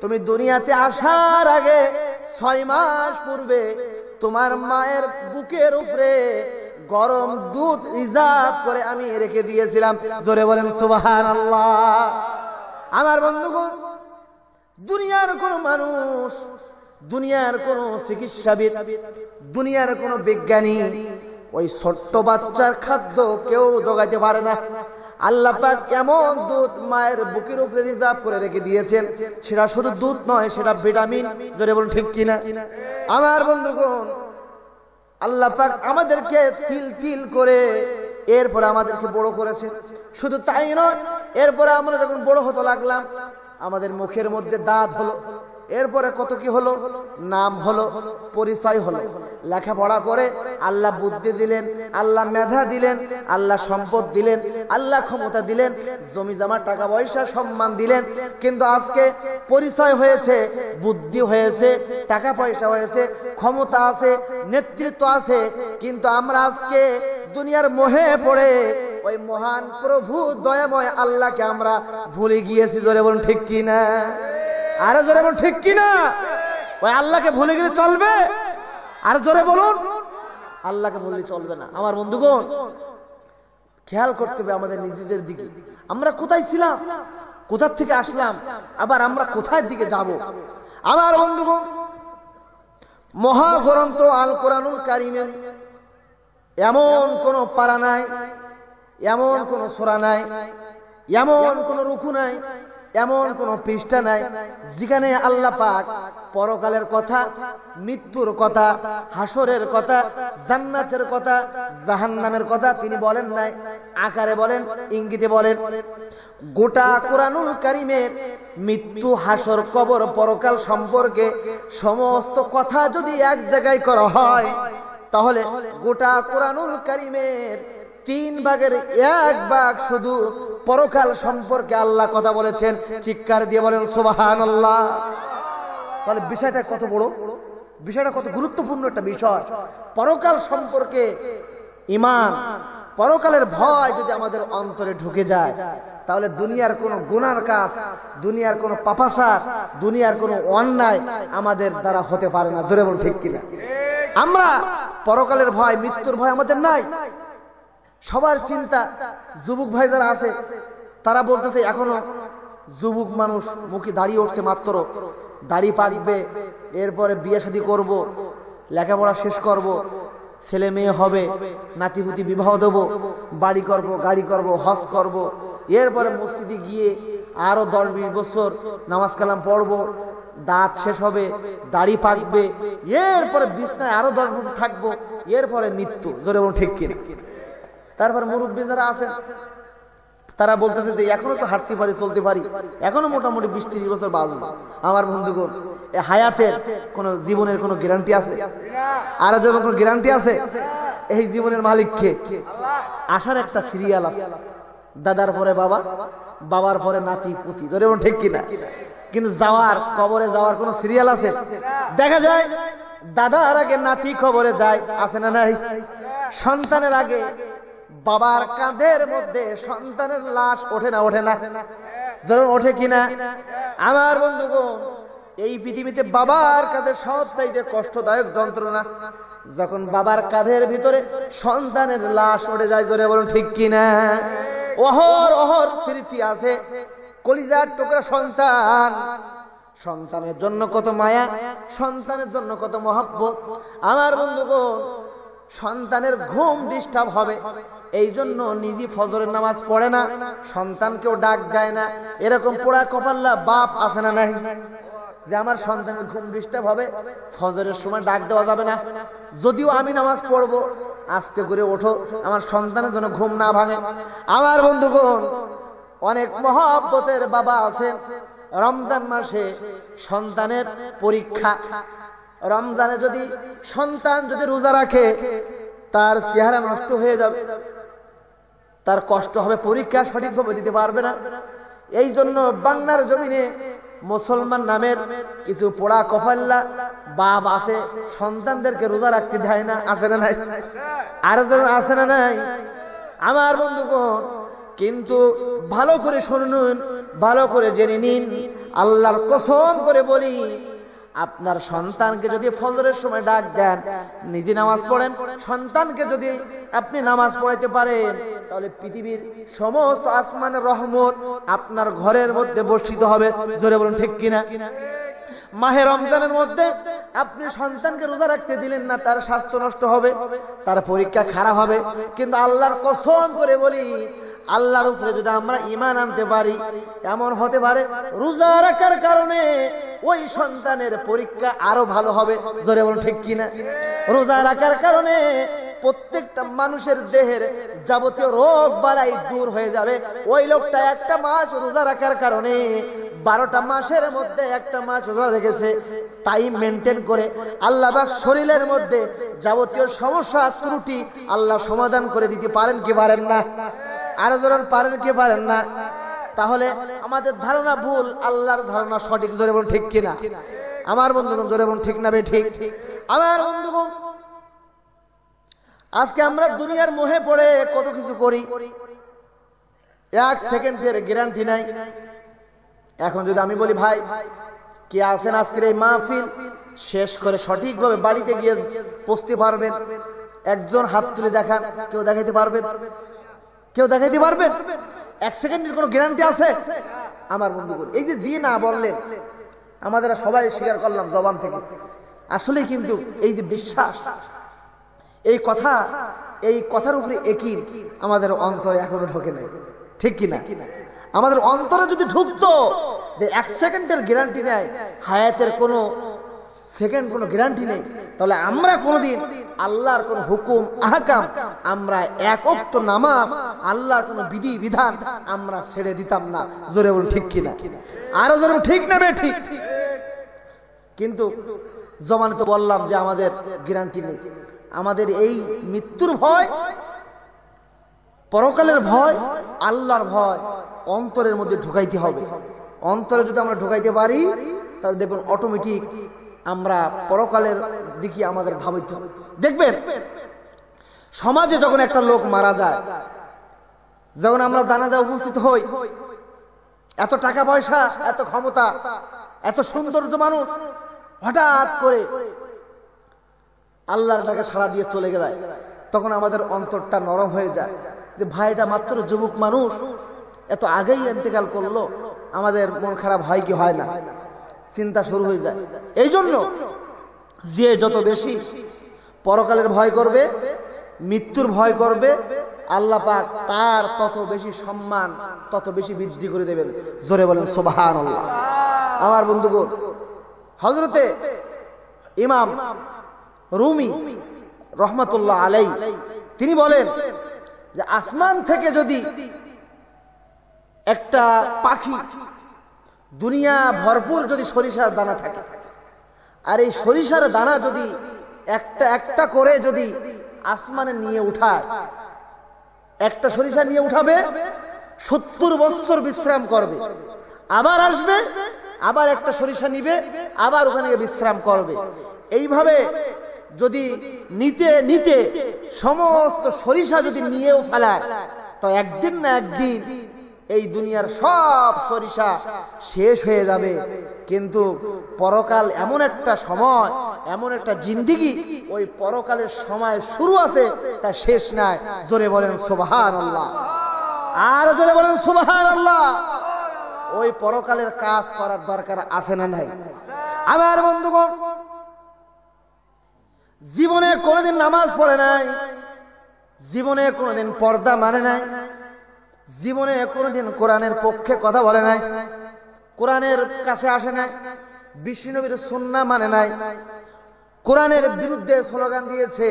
তুমি দুনিয়াতে আসার আগে 6 মাস পূর্বে তোমার মায়ের বুকের উপরে গরম দুধ রিজার্ভ করে আমি রেখে দিয়েছিলাম। জোরে বলেন সুবহানাল্লাহ। আমার বন্ধুগণ, দুনিয়ার কোন মানুষ, দুনিয়ার কোন চিকিৎসাবিদ, দুনিয়ার কোন বিজ্ঞানী ওই ছোট্ট বাচ্চার খাদ্য কেউ জোগাইতে পারে না। আল্লাহ পাক এমন দুধ মায়ের বুকের উপরে রিজার্ভ করে রেখে দিয়েছেন, সেটা শুধু দুধ নয়, সেটা ভিটামিন। জোরে বলুন ঠিক কিনা? আমার বন্ধুগণ, আল্লাহ পাক আমাদেরকে তিল তিল করে এরপরে আমাদেরকে বড় করেছে। শুধু তাই নয়, এরপরে আমরা যখন বড় হতে লাগলাম, আমাদের মুখের মধ্যে দাঁত হলো, এরপরে কত কি হলো, নাম হলো, পরিচয় হলো। লেখাপড়া করে আল্লাহ বুদ্ধি দিলেন, আল্লাহ মেধা দিলেন, আল্লাহ সম্পদ দিলেন, আল্লাহ ক্ষমতা দিলেন, জমি জমা টাকা পয়সা সম্মান দিলেন। কিন্তু আজকে পরিচয় হয়েছে, বুদ্ধি হয়েছে, টাকা পয়সা হয়েছে, ক্ষমতা আছে, নেতৃত্ব আছে, কিন্তু আমরা আজকে দুনিয়ার মোহে পড়ে ওই মহান প্রভু দয়াময় আল্লাহকে আমরা ভুলে গিয়েছি। জোরে বলুন ঠিক কিনা? আরে জোরে বলুন ঠিক কিনা? ওই আল্লাহকে ভুলে গেলে চলবে? আর জোরে বলুন, আল্লাহকে ভুললে চলবে না। আমার বন্ধুগণ, খেয়াল করতে হবে আমাদের নিজেদের দিকে। আমরা কোথায় ছিলাম, কোথা থেকে আসলাম, আবার আমরা কোথায় দিকে যাব? আমার বন্ধুগণ, মহাগ্রন্থ আল কোরআনুল কারীমে এমন কোন পারা নাই, এমন কোন সূরা নাই, এমন কোন রুকু নাই, এমন কোন পৃষ্ঠা নাই যেখানে আল্লাহ পাক পরকালের কথা, মৃত্যুর কথা, হাসরের কথা, জান্নাতের কথা, জাহান্নামের কথা তিনি বলেন নাই। আকারে বলেন, ইঙ্গিতে বলেন। গোটা কোরআনুল কারীমের মৃত্যু, হাসর, কবর, পরকাল সম্পর্কে সমস্ত কথা যদি এক জায়গায় করা হয়, তাহলে গোটা কোরআনুল কারীমের 3 ভাগের 1 ভাগ শুধু পরকাল সম্পর্কে আল্লাহ কথা বলেছেন। চিৎকার দিয়ে বলেন সুবহানাল্লাহ। তাহলে বিষয়টা কত বড়, বিষয়টা কত গুরুত্বপূর্ণ একটা বিষয়। পরকাল সম্পর্কে ঈমান, পরকালের ভয় যদি আমাদের অন্তরে ঢুকে যায়, তাহলে দুনিয়ার কোনো গুনার কাজ, দুনিয়ার কোনো পাপাচার, দুনিয়ার কোনো অন্যায় আমাদের দ্বারা হতে পারে না। জোরে বলুন ঠিক কিনা? আমরা পরকালের ভয়, মৃত্যুর ভয় আমাদের নাই। সবার চিন্তা, যুবক ভাই যারা আছে তারা বলতেছে এখনো যুবক মানুষ, মুখে দাড়ি উঠছে মাত্র, দাড়ি পাকবে, এরপরে বিয়ে শাদী করব, লেখাপড়া শেষ করব, ছেলে মেয়ে হবে, নাতিপুতি বিবাহ দেব, বাড়ি করব, গাড়ি করব, হজ করব, এরপরে মসজিদে গিয়ে আরো 10-20 বছর নামাজ কালাম পড়ব, দাঁত শেষ হবে, দাড়ি পাকবে, এরপরে বিছনায় আরো 10 বছর থাকবো, এরপরে মৃত্যু। জোরে বলুন ঠিক কিনা? তারপর মুরব্বী যারা আছেন তারা বলতেছে যে এখনো তো হাঁটতে পারি, চলতে পারি, এখনো মোটামুটি 20-30 বছর বাঁচবো। আমার বন্ধুগণ, এই হায়াতের কোন জীবনের কোন গ্যারান্টি আছে? আর যেমন কোন গ্যারান্টি আছে? এই জীবনের মালিক কে? আসার একটা সিরিয়াল আছে, দাদার পরে বাবা, বাবার পরে নাতি পুতি। ধরে ঠিক কিনা? কিন্তু যাওয়ার, কবরে যাওয়ার কোন সিরিয়াল আছে? দেখা যায় দাদার আগে নাতি কবরে যায়, আছে না নাই? সন্তানের আগে বাবার কাঁধের মধ্যে সন্তানের লাশ ওঠে না? ওঠে না? যেমন ওঠে কিনা? আমার বন্ধুগণ, এই পৃথিবীতে বাবার কাছে সবচাইতে কষ্টদায়ক যন্ত্রণা যখন বাবার কাঁধের ভিতরে সন্তানের লাশ উঠে যায়। জোরে বলুন ঠিক কিনা? অহর অহর স্মৃতি আছে, কলিজার টুকরা সন্তান, সন্তানের জন্য কত মায়া, সন্তানের জন্য কত মহব্বত। আমার বন্ধুগণ, সন্তানের ঘুম ডিস্টার্ব হবে, এই জন্য নিজে ফজরের নামাজ পড়ে না, সন্তানকেও ডাক দেয় না। এরকম পোড়া কপাল্লা বাপ আছে না নাই? যে আমার সন্তানের ঘুম ডিস্টার্ব হবে, ফজরের সময় ডাক দেওয়া যাবে না, যদিও আমি নামাজ পড়বো, আস্তে করে ওঠো, আমার সন্তানের জন্য ঘুম না ভাঙে। আমার বন্ধুগণ, অনেক মহব্বতের বাবা আছেন, রমজান মাসে সন্তানের পরীক্ষা, রমজানে যদি সন্তান যদি রোজা রাখে, তার চেহারা নষ্ট হয়ে যাবে, তার কষ্ট হবে, পরীক্ষা সঠিকভাবে দিতে পারবে না। এই জন্য বাংলার জমিনে মুসলমান নামের কিছু পোড়া কফাল্লা বাপ আছে, সন্তানদেরকে রোজা রাখতে দেয় না, আছে না নাই? আর যেন আছে না নাই? আমার বন্ধুগণ, কিন্তু ভালো করে শুনুন, ভালো করে জেনে নিন, আল্লাহর কসম করে বলি, আপনার সন্তানকে যদি ফজরের সময় ডাক দেন, নিজে নামাজ পড়েন, সন্তানকে যদি আপনি নামাজ পড়াইতে পারেন, তাহলে পৃথিবীর সমস্ত আসমানের রহমত আপনার ঘরের মধ্যে বর্ষিত হবে। জোরে বলুন ঠিক কিনা? মাহে রমজানের মধ্যে আপনি সন্তানকে রোজা রাখতে দিলেন না, তার স্বাস্থ্য নষ্ট হবে, তার পরীক্ষা খারাপ হবে। কিন্তু আল্লাহর কসম করে বলি, আল্লাহর উপরে যদি আমরা ঈমান আনতে পারি, এমন হতে পারে রোজা রাখার কারণে ওই সন্তানের পরীক্ষা আরো ভালো হবে। জোরে বলুন ঠিক কিনা? রোজা রাখার কারণে প্রত্যেকটা মানুষের দেহের যাবতীয় রোগ বালাই দূর হয়ে যাবে। ওই লোকটা একটা মাস রোজা রাখার কারণে 12টা মাসের মধ্যে একটা মাস রোজা রেখেছে, টাইম মেনটেন করে আল্লাহ পাক শরীরের মধ্যে যাবতীয় সমস্যা ত্রুটি আল্লাহ সমাধান করে দিতে পারেন কি পারেন না? আরো জোরে পারেন কি পারেন না? তাহলে আমাদের ধারণা ভুল, আল্লাহর ধারণা সঠিক। জোরে বলুন ঠিক কিনা? আমার বন্ধুগণ জোরে বলুন ঠিক না বে ঠিক? আমার বন্ধুগণ, আজকে আমরা দুনিয়ার মোহে পড়ে কত কিছু করি, 1 সেকেন্ডের গ্যারান্টি নাই। এখন যদি আমি বলি, ভাই কে আছেন আজকের এই মাহফিল শেষ করে সঠিকভাবে বাড়িতে গিয়ে পৌঁছতে পারবেন? একজন হাত তুলে দেখান। কেউ দেখাইতে পারবেন? কেউ দেখাইতে পারবেন? 1 সেকেন্ডের কোনো গ্যারান্টি আছে? আমার বন্ধুগণ, এই যে জি না বললেন, আমাদের সবাই স্বীকার করলাম জবান থেকে, আসলে কিন্তু এই যে বিশ্বাস, এই কথা, এই কথার উপরে একই আমাদের অন্তরে এখনো ঢোকে নাই, ঠিক কিনা? আমাদের অন্তরে যদি ঢুকতো যে 1 সেকেন্ডের গ্যারান্টি নেই, হায়াতের কোনো সেকেন্ড কোনো গ্যারান্টি নেই, তাহলে আমরা কোনোদিন আল্লাহর কোন হুকুম আহকাম, আমরা এক ওয়াক্ত নামাজ, আল্লাহর কোন বিধি বিধান আমরা ছেড়ে দিতাম না। জোরে বলুন ঠিক কিনা? আরো জোরে ঠিক না বে ঠিক? কিন্তু জমানে তো বললাম যে আমাদের গ্যারান্টি নেই। আমাদের এই মৃত্যুর ভয়, পরকালের ভয়, আল্লাহর ভয় অন্তরের মধ্যে ঢুকাইতে হবে। অন্তরে যদি আমরা ঢুকাইতে পারি, তাহলে দেখবেন অটোমেটিক আমরা পরকালের দিকে আমাদের ধাবিত হবে। দেখবেন সমাজে যখন একটা লোক মারা যায়, যখন আমরা জানাজায় উপস্থিত হই, এত টাকা পয়সা, এত ক্ষমতা, এত সৌন্দর্য মানুষ হঠাৎ করে আল্লাহর ডাকে সাড়া দিয়ে চলে গেলে, তখন আমাদের অন্তরটা নরম হয়ে যায় যে ভাইটা মাত্র যুবক মানুষ, এত আগেই ইন্তেকাল করলো, আমাদের মন খারাপ হয় কি হয় না? চিন্তা শুরু হয়ে যায়। এই জন্য যে যত বেশি পরকালের ভয় করবে, মৃত্যুর ভয় করবে, আল্লাহ পাক তার তত বেশি সম্মান, তত বেশি বৃদ্ধি করে দেবেন। জোরে বলেন সুবহানাল্লাহ। আমার বন্ধুগণ, হযরতে ইমাম রুমি রহমাতুল্লাহ আলাইহি তিনি বলেন যে আসমান থেকে যদি একটা পাখি, দুনিয়া ভরপুর যদি সরিষার দানা থাকে, আর এই সরিষার দানা যদি একটা একটা করে যদি আসমানে নিয়ে উঠায়, একটা সরিষা নিয়ে উঠাবে, 70 বছর বিশ্রাম করবে, আবার আসবে, আবার একটা সরিষা নিবে, আবার ওখানে বিশ্রাম করবে। এইভাবে যদি নিতে নিতে সমস্ত সরিষা যদি নিয়েও ফেলায়, তো একদিন না একদিন এই দুনিয়ার সব সরিষা শেষ হয়ে যাবে। কিন্তু পরকাল এমন একটা সময়, এমন একটা জিন্দেগি, ওই পরকালের সময় শুরু আছে, তা শেষ নাই। জোরে বলেন সুবহানাল্লাহ। আর জোরে বলেন সুবহানাল্লাহ। ওই পরকালের কাজ করার দরকার আছে না নাই? আমার বন্ধুগণ, জীবনে কোনোদিন নামাজ পড়ে নাই, জীবনে কোনোদিন পর্দা মানে নাই, জীবনে কোনোদিন কোরআনের পক্ষে কথা বলে নাই, কোরআনের কাছে আসে নাই, বিশ্বনবীর সুন্নাহ মানে নাই, কোরআনের বিরুদ্ধে স্লোগান দিয়েছে।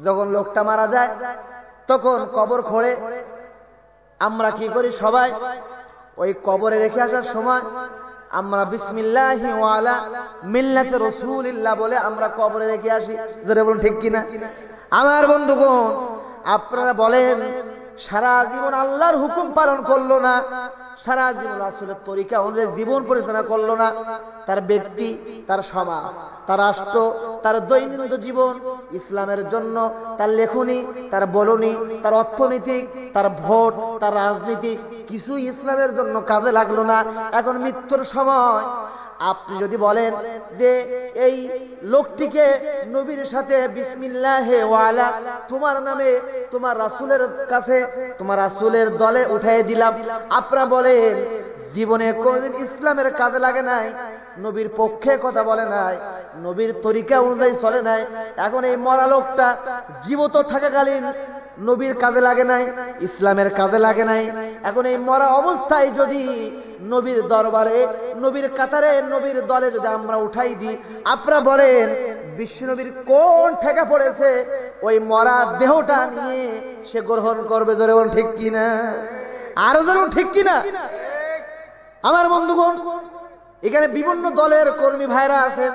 যখন লোকটা মারা যায়, তখন কবর খোঁড়ে, আমরা কি করি? সবাই ওই কবরে রেখে আসার সময় আমরা বিসমিল্লাহি ওয়া আলা মিল্লাতি রাসূলিল্লাহ বলে আমরা কবরে রেখে আসি। জোরে বলুন ঠিক কিনা? আমার বন্ধুগণ, আপনারা বলেন সারা জীবন আল্লাহর হুকুম পালন করলো না, সারা জীবন রাসূলের তরিকা অনুযায়ী জীবন পরিচালনা করলো না, তার ব্যক্তি, তার সমাজ, তার রাষ্ট্র, তার দৈনন্দিন জীবন ইসলামের জন্য, তার লেখনী, তার বলনি, তার অর্থনীতিক, তার ভোট, তার রাজনীতি কিছু ইসলামের জন্য কাজে লাগলো না। এখন মৃত্যুর সময় আপনি যদি বলেন যে এই লোকটিকে নবীর সাথে বিসমিল্লাহে ওয়ালা তোমার নামে তোমার রাসূলের কাছে তোমার রাসূলের দলে উঠিয়ে দিলাম, আপনারা বলেন জীবনে কোনদিন ইসলামের কাজে লাগে নাই, নবীর পক্ষে কথা বলে নাই, নবীর তরিকা অনুযায়ী চলে নাই। এখন এই মরা লোকটা জীবিত থাকাকালীন নবীর কাজে লাগে নাই, ইসলামের কাজে লাগে নাই। এখন এই মরা অবস্থায় যদি নবীর দরবারে, নবীর কাতারে, নবীর দলে যদি আমরা উঠাই দিই, আপনারা বলেন বিশ্বনবীর কোন ঠেকা পড়েছে ওই মরা দেহটা নিয়ে সে গ্রহণ করবে? জোরে বলুন ঠিক কিনা, আরো যেমন ঠিক কিনা। আমার বন্ধুগণ, এখানে বিভিন্ন দলের কর্মী ভাইরা আছেন,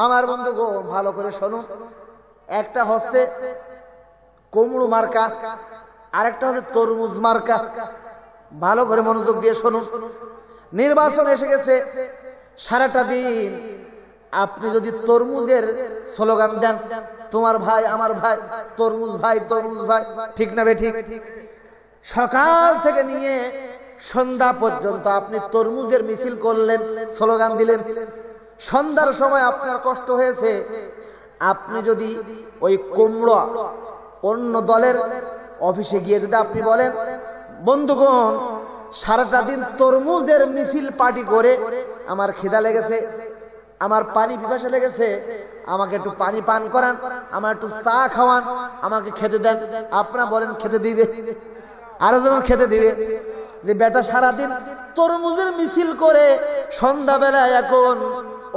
আমার বন্ধুগণ ভালো করে শুনুন। একটা হচ্ছে কুমড়ো মার্কা, আরেকটা হচ্ছে তরমুজ মার্কা। ভালো করে মনোযোগ দিয়ে শুনুন। নির্বাচন এসে গেছে, সারাটা দিন আপনি যদি তরমুজের স্লোগান দেন, তোমার ভাই আমার ভাই, তরমুজ ভাই তরমুজ ভাই, ঠিক না বে ঠিক? সকাল থেকে নিয়ে সন্ধ্যা পর্যন্ত আপনি তরমুজের মিছিল করলেন, স্লোগান দিলেন। সন্ধ্যার সময় আপনার কষ্ট হয়েছে, আপনি যদি ওই কুমড়া অন্য দলের অফিসে গিয়ে যদি আপনি বলেন, বন্ধুগণ সারাটা দিন তরমুজের মিছিল পার্টি করে আমার খিদা লেগেছে, আমার পানি পিপাসা লেগেছে, আমাকে একটু পানি পান করান, আমার একটু চা খাওয়ান, আমাকে খেতে দেন, আপনারা বলেন খেতে দিবে? আরো যেমন খেতে দিবে যে বেটা সারাদিন তরমুজের মিছিল করে সন্ধ্যাবেলায় এখন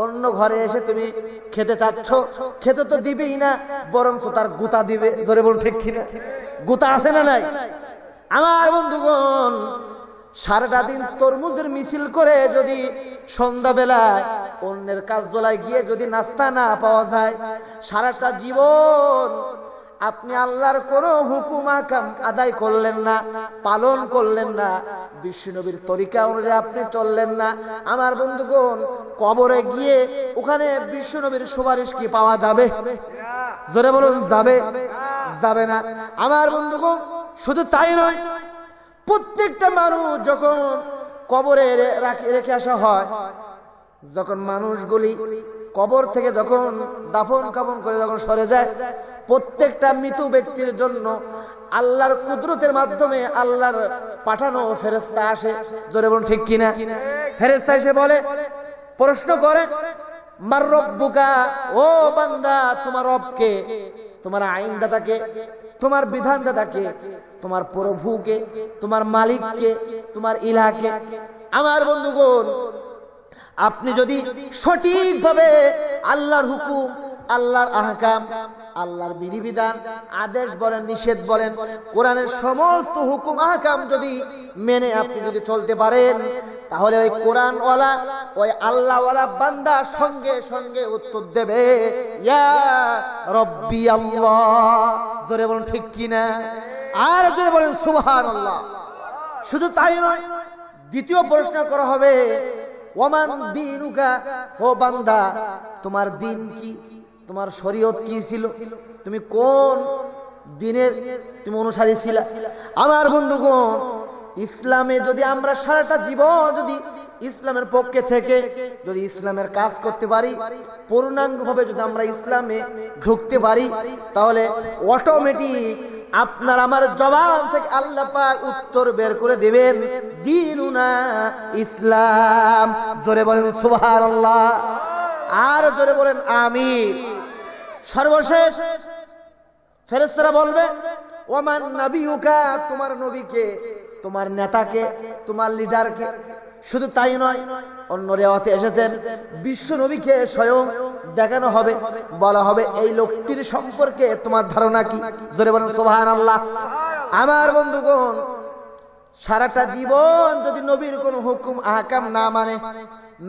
অন্য ঘরে এসে তুমি খেতে চাচ্ছ, খেতে তো দিবেই না, বরং তার গুতা দিবে। ধরে বলুন ঠিক কিনা? গুতা আছে না নাই? আমার বন্ধুগণ সারাটা দিন তরমুজের মিছিল করে যদি সন্ধ্যাবেলায় অন্যের কার্যালয়ে গিয়ে যদি নাস্তা না পাওয়া যায়, সারাটা জীবন আপনি আল্লাহর কোনো হুকুম আহকাম আদায় করলেন না, পালন করলেন না, বিশ্বনবীর তরিকা অনুযায়ী আপনি চললেন না। আমার বন্ধুগণ কবরে গিয়ে ওখানে বিশ্বনবীর সুপারিশ কি পাওয়া যাবে? জোরে বলুন যাবে? যাবে না। আমার বন্ধুগণ শুধু তাই নয়, প্রত্যেকটা মানুষ যখন কবরে রেখে আসা হয়, যখন মানুষগুলি কবর থেকে যখন দাফন কাফন করে যখন সরে যায়, প্রত্যেকটা মৃত ব্যক্তির জন্য আল্লাহর কুদরতের মাধ্যমে আল্লাহর পাঠানো ফেরেশতা আসে। জোরে বলুন ঠিক কিনা? ফেরেশতা এসে বলে, প্রশ্ন করে, মার রব্বুকা, ও বান্দা তোমার রব কে? তোমার আইনদাতাকে, তোমার বিধানদাতাকে, তোমার প্রভুকে, তোমার মালিককে, তোমার ইলাহকে। আমার বন্ধুগণ আপনি যদি সঠিকভাবে আল্লাহর হুকুম, আল্লাহর আহকাম, আল্লাহর বিধিবিধান, আদেশ বলেন নিষেধ বলেন, কোরআনের সমস্ত হুকুম আহকাম যদি মেনে আপনি যদি চলতে পারেন, তাহলে ওই কোরআনওয়ালা, ওই আল্লাহওয়ালা বান্দা সঙ্গে সঙ্গে উত্তর দেবে, ইয়া রব্বি আল্লাহ। জোরে বলুন ঠিক কিনা? আর জোরে বলেন সুবহানাল্লাহ। শুধু তাই নয়, দ্বিতীয় প্রশ্ন করা হবে, ওমান দীনুকা, ও বান্দা তোমার দিন কি, তোমার শরীয়ত কি ছিল, তুমি কোন দিনের তুমি অনুসারী ছিলা? আমার বন্ধুগণ ইসলামে যদি আমরা সারাটা জীবন যদি ইসলামের পক্ষে থেকে যদি ইসলামের কাজ করতে পারি, পূর্ণাঙ্গভাবে যদি আমরা ইসলামে ঢুকতে পারি, তাহলে অটোমেটিক আপনার আমার জবান থেকে আল্লাহ পাক উত্তর বের করে দেবেন, দীনুনা ইসলাম। জোরে বলেন সুবহানাল্লাহ, আর জোরে বলেন আমিন। সর্বশেষ ফেরেশতারা বলবে, ওমান নাবিয়ুকা, তোমার নবীকে, তোমার নেতাকে, তোমার লিডারকে। শুধু তাই নয়, অন্য রিওয়ায়াতে এসেছেন বিশ্ব নবীকে স্বয়ং দেখানো হবে, বলা হবে এই লোকটির সম্পর্কে তোমার ধারণা কি? জোরে বলেন সুবহানাল্লাহ। আমার বন্ধুগণ সারাটা জীবন যদি নবীর কোনো হুকুম আহকাম না মানে,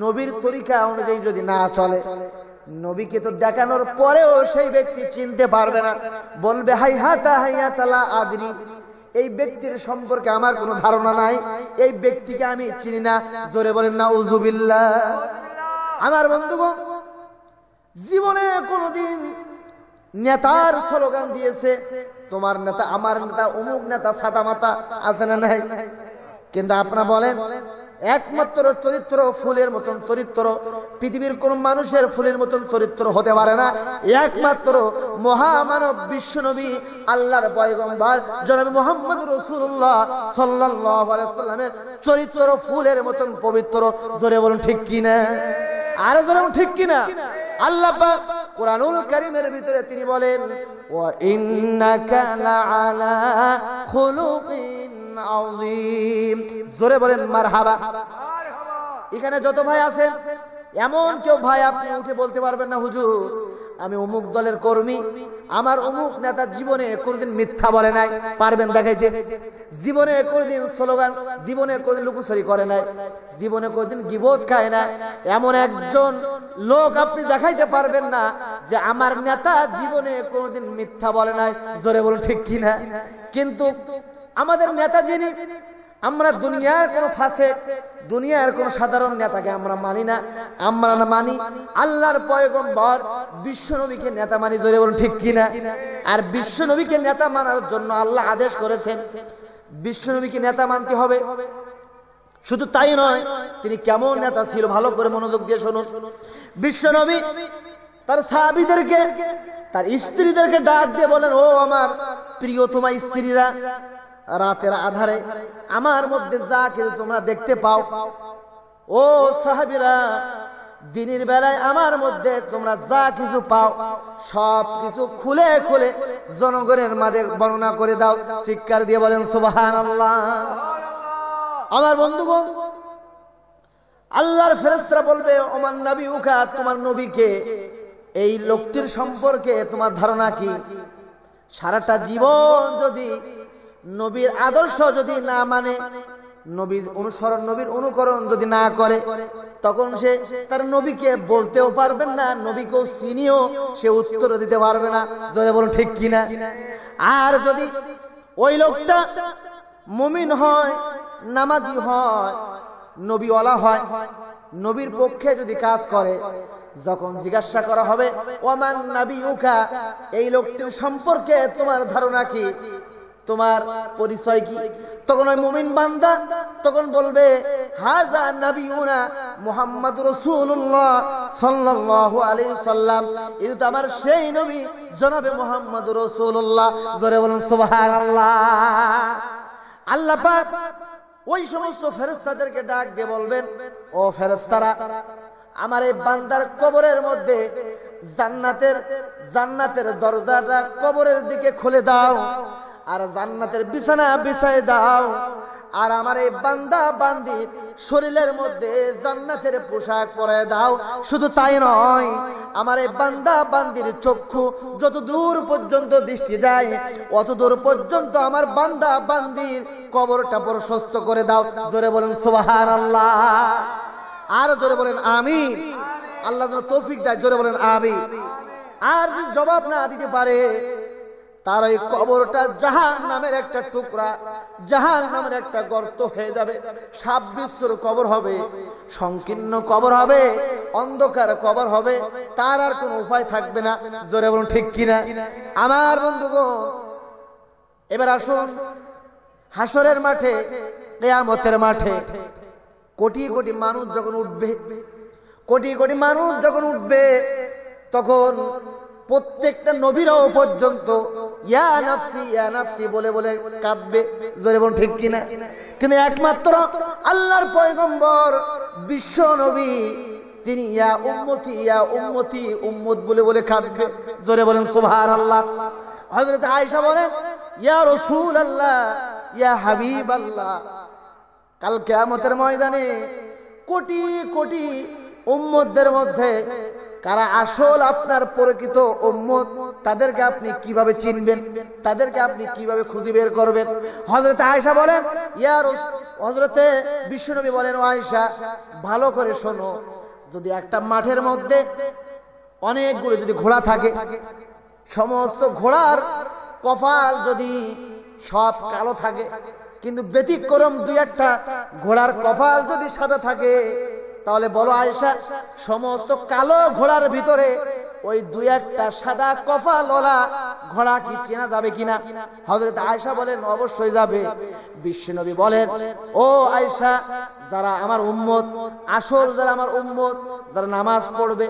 নবীর তরিকা অনুযায়ী যদি না চলে, নবীকে তো দেখানোর পরেও সেই ব্যক্তি চিনতে পারবে না, বলবে হাইহাতা হাইয়াতালা আদরি, এই ব্যক্তির সম্পর্কে আমার কোনো ধারণা নাই, এই ব্যক্তিকে আমি চিনি না। জোরে বলেন নাউজুবিল্লাহ। আমার বন্ধুগণ, জীবনে কোনোদিন নেতার স্লোগান দিয়েছে, তোমার নেতা, আমার নেতা, অমুক নেতা, সাদা মাতা, আছে না নাই? কিন্তু আপনারা বলেন, একমাত্র চরিত্র ফুলের মতন চরিত্র পৃথিবীর কোন মানুষের ফুলের মতন চরিত্র হতে পারে না। একমাত্র মহামানব বিশ্বনবী আল্লাহর পয়গম্বর জনাব মুহাম্মদ রাসূলুল্লাহ সাল্লাল্লাহু আলাইহি ওয়াসাল্লামের চরিত্র ফুলের মতন পবিত্র। জোরে বলুন ঠিক কিনা? আরে জোরে বলুন ঠিক কিনা? আল্লাহ পাক কুরআনুল কারীমের ভিতরে তিনি বলেন, ওয়া ইন্নাকা লাআলা খুলুকিন আযীম। জোরে বলেন মারহাবা। এখানে যত ভাই আছেন, এমন কেউ ভাই আপনি উঠে বলতে পারবেন না, হুজুর আমি অমুক দলের কর্মী, আমার অমুক নেতা জীবনে কোনদিন মিথ্যা বলে নাই। পারবেন দেখাইতে? জীবনে কোনদিন স্লোগান, জীবনে কোনদিন লুকোচুরি করে নাই, জীবনে কোনদিন গীবত খায় না, এমন একজন লোক আপনি দেখাইতে পারবেন না যে আমার নেতা জীবনে কোনদিন মিথ্যা বলে নাই। জোরে বলুন ঠিক কিনা? কিন্তু আমাদের নেতা যিনি, আমরা দুনিয়ার কোন ফাসেক, দুনিয়ার কোন সাধারণ নেতাকে আমরা মানি না, আমরা মানি আল্লাহর পয়গম্বর বিশ্বনবীকে নেতা মানি। জোরে বলুন ঠিক কিনা? আর বিশ্বনবীকে নেতা মানার জন্য আল্লাহ আদেশ করেছেন, বিশ্বনবীকে নেতা মানতে হবে। শুধু তাই নয়, তিনি কেমন নেতা ছিল ভালো করে মনোযোগ দিয়ে শুনুন। বিশ্বনবী তার সাহাবীদেরকে, তার স্ত্রীদেরকে ডাক দিয়ে বলেন, ও আমার প্রিয়তমা স্ত্রীরা, রাতের আধারে আমার মধ্যে যা কিছু তোমরা দেখতে পাও, ও সাহাবীরা দিনের বেলায় আমার মধ্যে তোমরা যা কিছু পাও সব কিছু খুলে খুলে জনগণের মাঝে বর্ণনা করে দাও। চিৎকার দিয়ে বলেন সুবহানাল্লাহ। আমার বন্ধুগণ, আল্লাহর ফেরেশতারা বলবে, ওমান নবিউকা, তোমার নবীকে, এই লোকটির সম্পর্কে তোমার ধারণা কি? সারাটা জীবন যদি নবীর আদর্শ যদি না মানে, নবীর অনুসরণ, নবীর অনুকরণ যদি না করে, তখন সে তার নবীকে বলতেও পারবেন না, নবীকেও চিনিও সে উত্তর দিতে পারবে না। জোরে বলুন ঠিক কিনা? আর যদি ওই লোকটা মুমিন হয়, নামাজি হয়, নবীওয়ালা হয়, নবীর পক্ষে যদি কাজ করে, যখন জিজ্ঞাসা করা হবে ওমান নাবিউকা, এই লোকটির সম্পর্কে তোমার ধারণা কি, তোমার পরিচয় কি, তখন ওই মুমিন বান্দা তখন বলবে, হাযা নাবিয়ুনা মুহাম্মাদুর রাসূলুল্লাহ সাল্লাল্লাহু আলাইহি সাল্লাম, এই তো আমার সেই নবী জনাবে মুহাম্মাদুর রাসূলুল্লাহ। জোরে বলুন সুবহানাল্লাহ। আল্লাহ পাক ওই সমস্ত ফেরেশতাদেরকে ডাক দিয়ে বলবেন, ও ফেরেশতারা, আমার এই বান্দার কবরের মধ্যে জান্নাতের দরজাটা কবরের দিকে খুলে দাও, আর জান্নাতের বিছানা বিছায় দাও, আর আমার এই বান্দা বান্দির শরীরের মধ্যে জান্নাতের পোশাক পরায় দাও। শুধু তাই নয়, আমার এই বান্দা বান্দির চক্ষু যত দূর পর্যন্ত দৃষ্টি যায়, অত দূর পর্যন্ত আমার বান্দা বান্দির কবরটা প্রশস্ত করে দাও। জোরে বলেন সুবহানাল্লাহ। আর জোরে বলেন আমিন। আল্লাহ যেন তৌফিক দেয়। জোরে বলেন আমিন। আর জবাব না দিতে পারে, তার ওই কবরটা জাহান্নামের একটা টুকরা, জাহান্নামের একটা গর্ত হয়ে যাবে। 26 কবর হবে, সংকীর্ণ কবর হবে, অন্ধকার কবর হবে, তার আর কোনো উপায় থাকবে না। জোরে বলুন ঠিক কিনা? আমার বন্ধুগণ, এবার আসুন হাসরের মাঠে, কিয়ামতের মাঠে কোটি কোটি মানুষ যখন উঠবে, কোটি কোটি মানুষ যখন উঠবে, তখন প্রত্যেকটা নবীরাও পর্যন্ত ইয়া নাফসি ইয়া নাফসি বলে বলে কাঁদবে। জোরে বলুন ঠিক কিনা? কিন্তু একমাত্র আল্লাহর পয়গম্বর বিশ্ব নবী, তিনি ইয়া উম্মতি ইয়া উম্মতি, উম্মত বলে বলে কাঁদবে। জোরে বলেন সুবহানাল্লাহ। হযরত আয়েশা বলেন, ইয়া রাসূলুল্লাহ ইয়া হাবিবাল্লাহ, কাল কিয়ামতের ময়দানে কোটি কোটি উম্মতদের মধ্যে কারা আসল আপনার প্রকৃত উম্মত, তাদেরকে আপনি কিভাবে চিনবেন, তাদেরকে আপনি কিভাবে খুঁজে বের করবেন? হযরত আয়েশা বলেন, হযরতে বিশ্বনবী বলেন, ও আয়েশা ভালো করে শোনো, যদি একটা মাঠের মধ্যে অনেকগুলো যদি ঘোড়া থাকে, সমস্ত ঘোড়ার কপাল যদি সব কালো থাকে, কিন্তু ব্যতিক্রম দুই একটা ঘোড়ার কপাল যদি সাদা থাকে, তাহলে বলো আয়েশা, সমস্ত কালো ঘোড়ার ভিতরে ওই দুই একটা সাদা কপালওয়ালা ঘোড়া কি চেনা যাবে কিনা? হযরত আয়েশা বলেন অবশ্যই যাবে। বিশ্বনবী বলেন, ও আয়েশা, যারা আমার উম্মত, আসল যারা আমার উম্মত, যারা নামাজ পড়বে,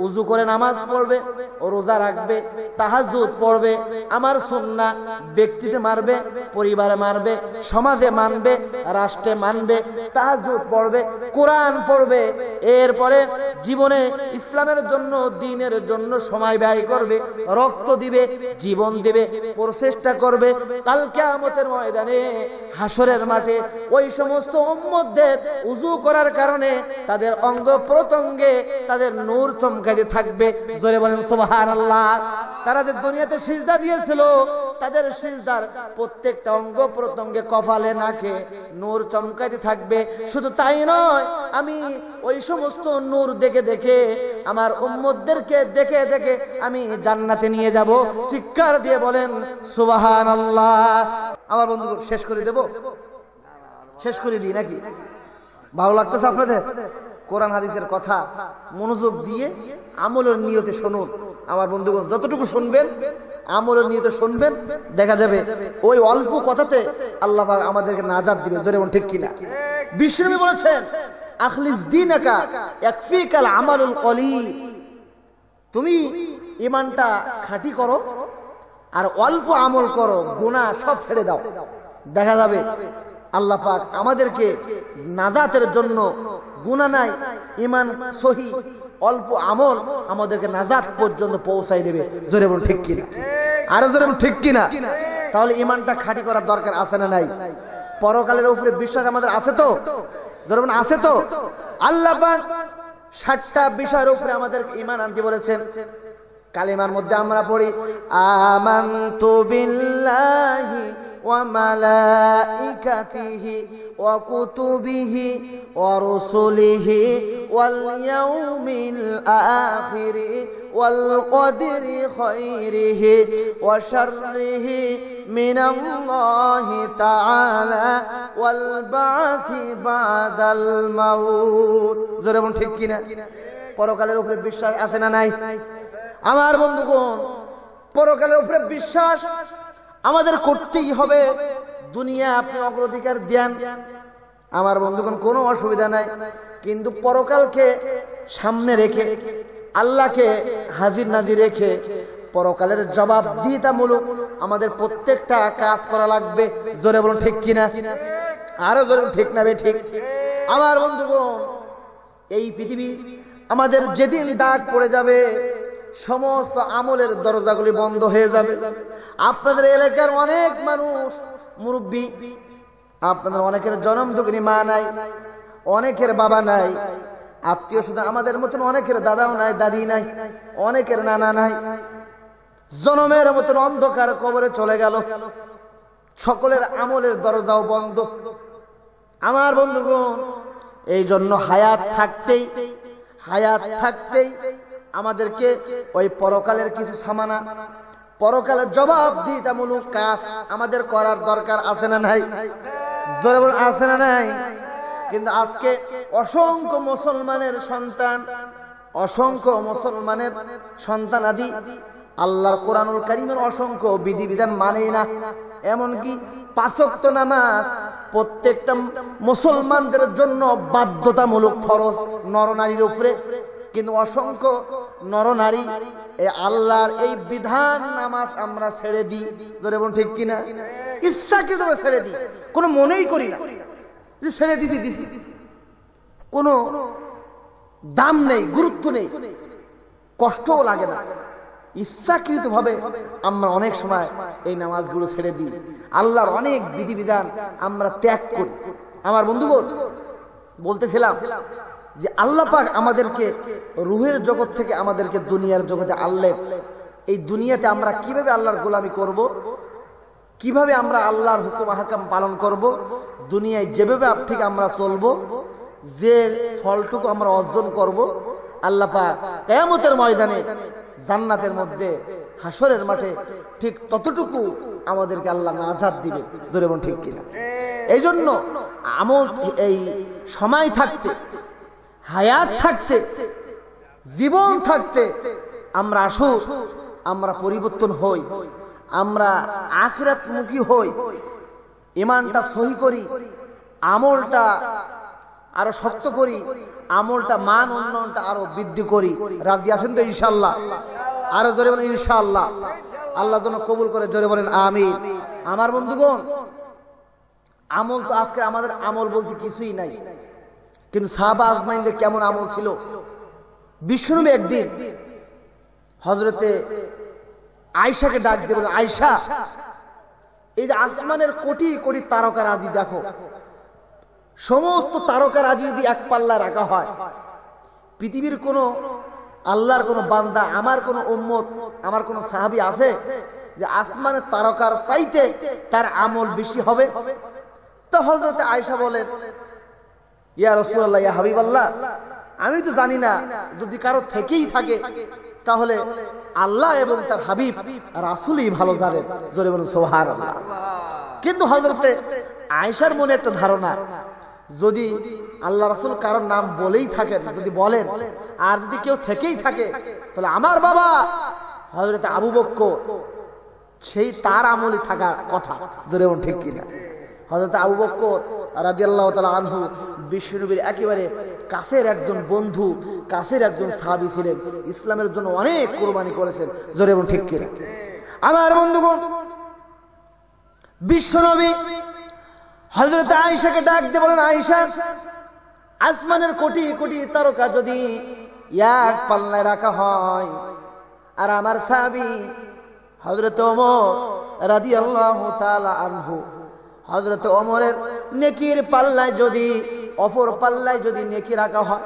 উযু করে নামাজ পড়বে, ও রোজা রাখবে, তাহাজ্জুদ পড়বে, আমার সুন্নাহ ব্যক্তিতে মানবে, পরিবারে মানবে, সমাজে মানবে, রাষ্ট্রে মানবে, তাহাজ্জুদ পড়বে, কোরআন পড়বে, এরপরে জীবনে ইসলামের জন্য, দ্বীনের জন্য সময় ব্যয় করবে, রক্ত দিবে, জীবন দেবে, প্রচেষ্টা করবে, কাল কিয়ামতের ময়দানে হাসরের মাঠে ওই সমস্ত উম্মতদের উযু করার কারণে তাদের অঙ্গ প্রত্যঙ্গে তাদের নূর চমকাতে থাকবে। জোরে বলেন সুবহানাল্লাহ। তারা যে দুনিয়াতে সিজদা দিয়েছিল, তাদের সিজদার প্রত্যেকটা অঙ্গ প্রত্যঙ্গে, কপালে, নাকে নূর চমকাতে থাকবে। শুধু তাই নয়, আমি ওই সমস্ত নূর দেখে দেখে, আমার উম্মতদেরকে দেখে দেখে আমি জান্নাতে নিয়ে যাব। চিৎকার দিয়ে বলেন সুবহানাল্লাহ। আমার বন্ধুগণ, শেষ করে দেব? শেষ করে দিই নাকি? ভালো লাগতেছে আপনাদের? কোরআন হাদিসের কথা মনোযোগ দিয়ে আমলের নিয়তে শুনুন। আমার বন্ধুগণ, যতটুকু শুনবেন আমলের নিয়তে শুনবেন, দেখা যাবে ওই অল্প কথাতে আল্লাহ পাক আমাদেরকে নাজাত দিবে। জোরে বলুন ঠিক কিনা? বিশ্বনবী বলেছেন, আখলিস দীনাকা ইয়াকফিকাল আমালুল কলিল। তুমি ঈমানটা খাঁটি করো আর অল্প আমল করো, গুনাহ সব ছেড়ে দাও। দেখা যাবে আল্লাহ পাক আমাদেরকে নাজাতের জন্য, গুনাহ নাই, ঈমান সহি, অল্প আমল আমাদেরকে নাজাত পর্যন্ত পৌঁছাই দেবে। জোরে বলুন ঠিক কিনা? আরো জোরে বলুন ঠিক কিনা? তাহলে ঈমানটা খাঁটি করার দরকার আছে না নাই? পরকালের উপরে বিশ্বাস আমাদের আছে তো? জোরে বলুন আছে তো? আল্লাহ পাক 60টা বিষয়ের উপরে আমাদেরকে ঈমান আনতে বলেছেন। কালিমার মধ্যে আমরা পড়ি আমানতু বিল্লাহি ওয়া মালাইকাতিহি ওয়া কুতুবিহি ওয়া রুসুলিহি ওয়াল ইয়াউমিল আখিরি ওয়াল কদরি খায়রিহি ওয়া শাররিহি মিনাল্লাহি তাআলা ওয়াল বাসি বাদাল মাউত। জোরে বলুন ঠিক কিনা? পরকালের উপরে বিশ্বাস আছে না নাই? আমার বন্ধুগণ, পরকালের উপরে বিশ্বাস আমাদের করতেই হবে। দুনিয়া আপনি অগ্রাধিকার দেন, আমার বন্ধুগণ, কোনো অসুবিধা নাই, কিন্তু পরকালকে সামনে রেখে, আল্লাহকে হাজির নাজির রেখে, পরকালের জবাবদিহিতামূলক আমাদের প্রত্যেকটা কাজ করা লাগবে। জোরে বলুন ঠিক কিনা? আরো জোরে ঠিক না বে ঠিক? আমার বন্ধুগণ, এই পৃথিবী আমাদের যেদিন দাগ পড়ে যাবে, সমস্ত আমলের দরজাগুলি বন্ধ হয়ে যাবে। আপনাদের এলাকার অনেক মানুষ মুরব্বী, আপনাদের অনেকের জন্মযোগিনী মা নাই, অনেকের বাবা নাই, আত্মীয় স্বজন আমাদের মতন অনেকের দাদাও নাই, দাদি নাই, অনেকের নানা নাই, জনমের মতন অন্ধকার কবরে চলে গেল। সকলের আমলের দরজাও বন্ধ। আমার বন্ধুগণ, এই জন্য হায়াত থাকতেই আমাদেরকে ওই পরকালের কিছু সামানা, পরকালের জবাবদিহিতামূলক কাজ আমাদের করার দরকার আছে না নাই? জোরে বলুন আছে না নাই? কিন্তু আজকে অসংখ্য মুসলমানের সন্তান আদি আল্লাহর কোরআনুল কারীমের অসংখ্য বিধিবিধান মানেই না। এমনকি 5 ওয়াক্ত নামাজ প্রত্যেকটা মুসলমানদের জন্য বাধ্যতামূলক, ফরজ নরনারীর উপরে, কিন্তু অসংখ্য নরনারী এই আল্লাহর এই বিধান নামাজ আমরা ছেড়ে দিই। জোরে বলুন ঠিক কিনা? ইচ্ছাকৃতভাবে ছেড়ে দিই, কোনো মনেই করি না যে ছেড়ে দিছি, কোনো দাম নেই, গুরুত্ব নেই, কষ্টও লাগে না। ইচ্ছাকৃতভাবে আমরা অনেক সময় এই নামাজগুলো ছেড়ে দিই, আল্লাহর অনেক বিধিবিধান আমরা ত্যাগ করি। আমার বন্ধুগণ, বলতেছিলাম যে আল্লাহ পাক আমাদেরকে রুহের জগৎ থেকে আমাদেরকে দুনিয়ার জগতে আনলেন। এই দুনিয়াতে আমরা কিভাবে আল্লাহর গোলামি করব, কিভাবে আমরা আল্লাহর হুকুম আহকাম পালন করব, দুনিয়ায় যেভাবে ঠিক আমরা চলবো, যে ফলটুকু আমরা অর্জন করব, আল্লাহ পাক কিয়ামতের ময়দানে জান্নাতের মধ্যে হাসরের মাঠে ঠিক ততটুকু আমাদেরকে আল্লাহ নাজাত দিবে। জোরে বলুন ঠিক কিনা? এই জন্য আমল, এই সময় থাকতে, হায়াত থাকতে, জীবন থাকতে আমরা আসো, আমরা পরিবর্তন হই, আমরা আখিরাতমুখী হই, ঈমানটা সহি করি, আমলটা আরো শক্ত করি, আমলটা মান উন্নয়নটা আরো বৃদ্ধি করি। রাজি আছেন তো ইনশাআল্লাহ? আরো জোরে বলেন ইনশাআল্লাহ। আল্লাহ যেন কবুল করে, জোরে বলেন আমিন। আমার বন্ধুগণ, আমল তো আজকে আমাদের আমল বলতে কিছুই নাই, কিন্তু সাহাবা আজমাইনদের কেমন আমল ছিল। বিশ্বনবী একদিন হযরতে আয়েশাকে ডাক দিয়ে বলেন, আয়েশা, এই যে আসমানের কোটি কোটি তারকারাজি দেখো, সমস্ত তারকারাজি যদি এক পাল্লা রাখা হয়, পৃথিবীর কোন আল্লাহর কোন বান্দা, আমার কোন উম্মত, আমার কোন সাহাবী আছে যে আসমানের তারকার চাইতে তার আমল বেশি হবে? তো হযরতে আয়েশা বলেন, ইয়া রাসূলুল্লাহ, ইয়া হাবিবাল্লাহ, আমি তো জানি না, যদি কারো থেকেই থাকে তাহলে আল্লাহ এবং তার হাবিব রাসূলই ভালো জানেন। জোরে বলুন সুবহানাল্লাহ। কিন্তু হযরতে আয়েশার মনে একটা ধারণা, যদি আল্লাহ রাসূল কারোর নাম বলেই থাকেন, যদি বলেন, আর যদি কেউ থেকেই থাকে, তাহলে আমার বাবা হযরতে আবু বকর, সেই তার আমলই থাকার কথা। জোরে বলুন ঠিক কিনা? হযরত আবু বকর রাদিয়াল্লাহু তাআলা আনহু বিশ্বনবীর একেবারে কাছের একজন বন্ধু, কাছের একজন সাহাবী ছিলেন, ইসলামের জন্য অনেক কুরবানি করেছেন। জোরে বলুন ঠিক কিনা? আমার বন্ধুগণ, বিশ্বনবী হযরত আয়েশাকে ডাক দিয়ে বলেন, আয়েশা, আসমানের কোটি কোটি তারকা যদি এক পাল্লায় রাখা হয়, আর আমার সাহাবী হযরত ওমর রাদিয়াল্লাহু তাআলা আনহু, হযরত ওমরের নেকির পাল্লায় যদি, অপর পাল্লায় যদি নেকি রাখা হয়,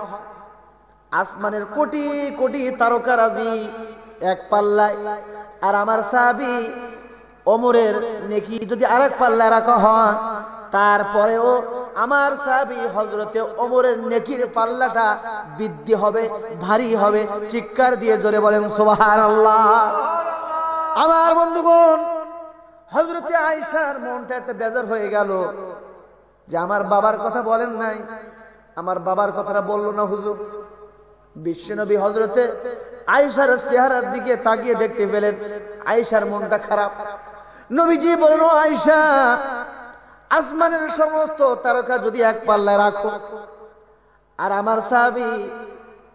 আসমানের কোটি কোটি তারকারাজি এক পাল্লায়, আর আমার সাহাবী ওমরের নেকি যদি আরেক পাল্লায় রাখা হয়, তারপরেও আমার সাহাবী হযরতে ওমরের নেকির পাল্লাটা বৃদ্ধি হবে, ভারী হবে। চিৎকার দিয়ে জোরে বলেন সুবহানাল্লাহ। আমার বন্ধুগণ, হযরতে আয়েশার মনটা একটা বেজার হয়ে গেল যে আমার বাবার কথা বলেন নাই, আমার বাবার কথাটা বললো না হুজুর। বিশ্বনবী হযরতে আয়েশার চেহারার দিকে তাকিয়ে দেখতে পেলেন আয়েশার মনটা খারাপ। নবীজি বলেন, ও আয়েশা, আসমানের সমস্ত তারকা যদি এক পাল্লায় রাখো, আর আমার সাহাবী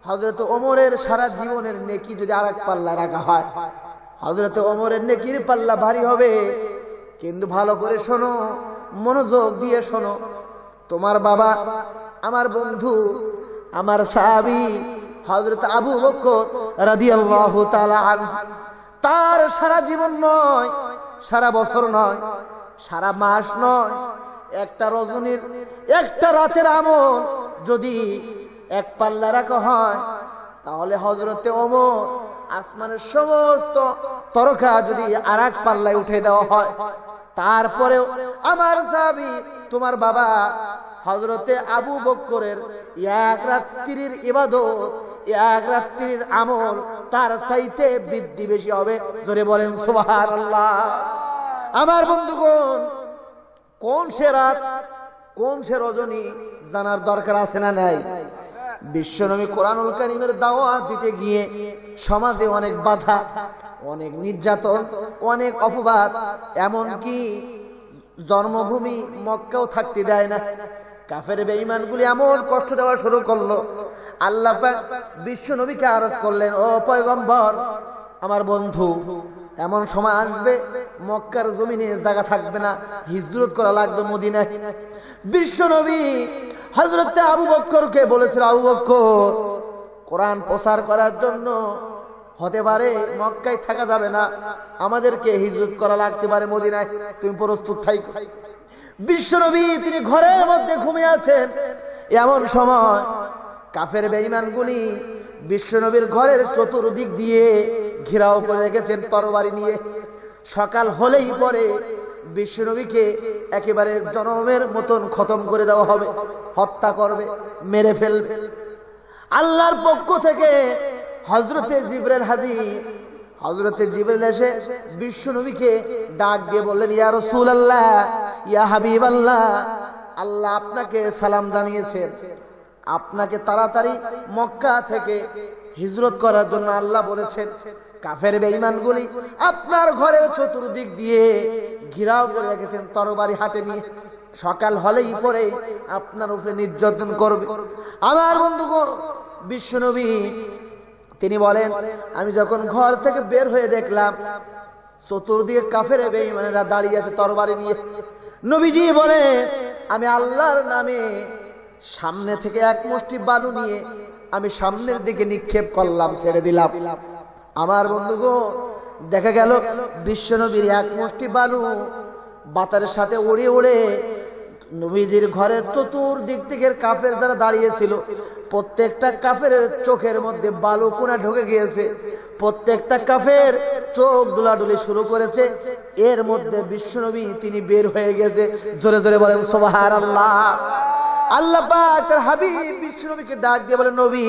হযরত ওমরের সারা জীবনের নেকি যদি আরেক পাল্লায় রাখা হয়, হযরত ওমরের নেকির পাল্লা ভারী হবে। কিন্তু ভালো করে শোনো, মনোযোগ দিয়ে শোনো, তোমার বাবা, আমার বন্ধু, আমার সাহাবী হযরত আবু বকর রাদিয়াল্লাহু তাআলা আনহু, তার সারা জীবন নয়, সারা বছর নয়, সারা মাস নয়, একটা রজনীর একটা রাতের আমল যদি এক পাল্লা রাখা হয়, তাহলে হযরতে ওমর আসমানের সমস্ত তারকা যদি আরেক পাল্লায় উঠে দেওয়া হয়, তারপরেও আমার সাহাবী তোমার বাবা হযরতে আবু বকরের এক রাত্রির ইবাদত, এক রাত্রির আমল তার চাইতে বৃদ্ধি বেশি হবে। জোরে বলেন সুবহানাল্লাহ। আমার বন্ধুগণ, কোন সে রাত, কোন সে রজনী জানার দরকার আছে না নাই? বিশ্বনবী কোরআনুল কারীমের দাওয়াত দিতে গিয়ে সমাজে অনেক বাধা, অনেক নির্যাতন, অনেক অপবাদ, এমনকি জন্মভূমি মক্কাও থাকতে দেয় না। কাফের বেঈমানগুলি এমন কষ্ট দেওয়া শুরু করলো। আল্লাহ পাক বিশ্বনবীকে আরজ করলেন, ও পয়গম্বর, আমার বন্ধু, এমন সময় আসবে মক্কার জমিনে জায়গা থাকবে না, হিজরত করা লাগবে মদিনায়। বিশ্বনবী হযরত আবু বকরকে বলেছিল, আবু বকর, কোরআন প্রচার করার জন্য হতে পারে মক্কায় থাকা যাবে না, আমাদেরকে হিজরত করা লাগতে পারে মদিনায়, তুমি প্রস্তুত থাকো। বিশ্বনবী তিনি ঘরের মধ্যে ঘুমিয়ে আছেন। এমন সময় কাফের বেঈমানগুলি বিশ্বনবীর ঘরের চতুর্দিক দিয়ে ঘেরাও করে রেখেছেন তরবারি নিয়ে। সকাল হলেই পরে বিশ্বনবীকে একেবারে জনমের মতন খতম করে দেওয়া হবে, হত্যা করবে, মেরে ফেলবে। আল্লাহর পক্ষ থেকে হযরতে জিবরাইল হাজির হযরতে জিবরিল এসে বিশ্ব নবীকে ডাক দিয়ে বললেন, ইয়া রাসূলুল্লাহ, ইয়া হাবিবাল্লাহ, আল্লাহ আপনাকে সালাম জানিয়েছেন, আপনাকে তাড়াতাড়ি মক্কা থেকে হিজরত করার জন্য আল্লাহ বলেছেন। কাফের বেঈমানগুলি আপনার ঘরের চতুর্দিক দিয়ে ঘেরাও করে রেখেছেন তরবারি হাতে নিয়ে, সকাল হলেই পরে আপনার উপরে নির্যাতন করবে। আমার বন্ধুগণ, বিশ্বনবী তিনি বলেন, আমি যখন ঘর থেকে বের হয়ে দেখলাম চতুর্দিকে কাফের বেঈমানেরা দাঁড়িয়ে আছে তরবারি নিয়ে, নবীজি বলেন, আমি আল্লাহর নামে সামনে থেকে এক মুষ্টি বালু নিয়ে আমি সামনের দিকে নিক্ষেপ করলাম, ছেড়ে দিলাম। আমার বন্ধুগণ, দেখা গেল বিশ্বনবীর এক মুষ্টি বালু বাতাসের সাথে উড়ে উড়ে নবীজির ঘরের চতুর্দিক থেকে কাফের যারা দাঁড়িয়েছিল প্রত্যেকটা কাফের চোখের মধ্যে বালু কোনা ঢুকে গিয়েছে, প্রত্যেকটা কাফের চোখ দোলাদুলি শুরু করেছে। এর মধ্যে বিশ্বনবী তিনি বের হয়ে গেছে। জোরে জোরে বলেন সুবহানাল্লাহ। আল্লাহ পাক তার হাবিব বিশ্বনবীকে ডাক দিয়ে বলেন, নবী,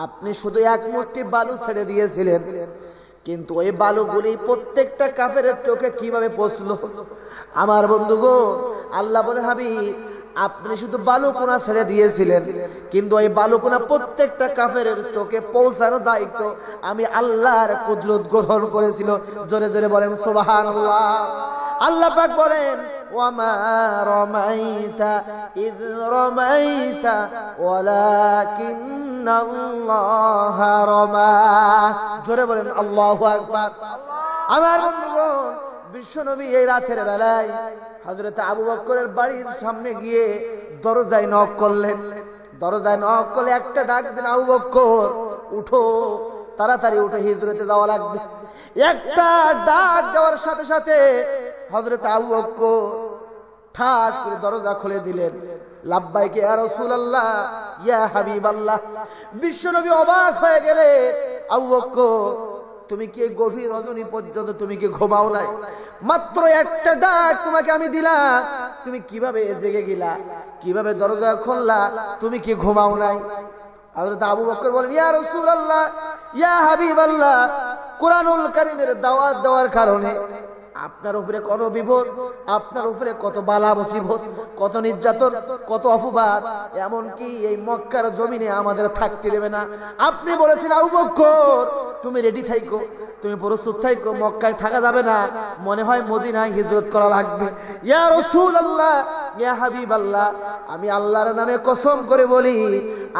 আপনি শুধু এক মুষ্টি বালু ছেড়ে দিয়েছিলেন, কিন্তু ওই বালুগুলি প্রত্যেকটা কাফের চোখে কিভাবে পৌঁছলো? আমার বন্ধুগণ, আল্লাহ বলে, হাবিব, আপনি শুধু বালুকোনা ছেড়ে দিয়েছিলেন, কিন্তু ওই বালুকোনা প্রত্যেকটা কাফের চোখে পৌঁছানোর দায়িত্ব আমি আল্লাহর কুদরত গ্রহণ করেছিল। জোরে জোরে বলেন সুবহানাল্লাহ। আল্লাহ পাক বলেন, ওয়ামা রামাইতা ইয রামাইতা ওয়ালাকিন্নাল্লাহা রামা। জোরে বলেন আল্লাহু আকবার। আমার বন্ধুগণ, বিশ্বনবী এই রাতের বেলায় হযরত আবু বকরের বাড়ির সামনে গিয়ে দরজায় নক করলেন। দরজায় নক করলে একটা ডাক দিন, আবু বকর উঠো, তাড়াতাড়ি উঠে হিজরতে যাওয়া লাগবে। একটা ডাক দেওয়ার সাথে সাথে হযরত আবু বকর ঠাস করে দরজা খুলে দিলেন। লাব্বাইক ইয়া রাসূলুল্লাহ, ইয়া হাবিবাল্লাহ। বিশ্বনবী অবাক হয়ে গেলে, আবু বকর, তুমি কি গভীর রজনী পর্যন্ত তুমি কি ঘুমাও নাই? মাত্র একটা ডাক তোমাকে আমি দিলাম, তুমি কিভাবে জেগে গেলা, কিভাবে দরজা খুললা? তুমি কি ঘুমাও নাই? হযরত আবু বকর বলেন, ইয়া রাসূলুল্লাহ, ইয়া হাবিবাল্লাহ, কুরআনুল কারীমের দাওয়াত দেওয়ার কারণে আপনার উপরে কত বিপদ, আপনার উপরে কত বালা মুসিবত, কত নির্যাতন, কত অপবাদ, এমনকি এই মক্কার জমিনে আমাদের থাকতে দেবে না। আপনি বলেছেন, আবু বকর, তুমি রেডি থাইকো, তুমি প্রস্তুত থাইকো, মক্কায় থাকা যাবে না, মনে হয় মদিনায় হিজরত করা লাগবে। ইয়া রাসূলুল্লাহ, ইয়া হাবিবাল্লাহ, আমি আল্লাহর নামে কসম করে বলি,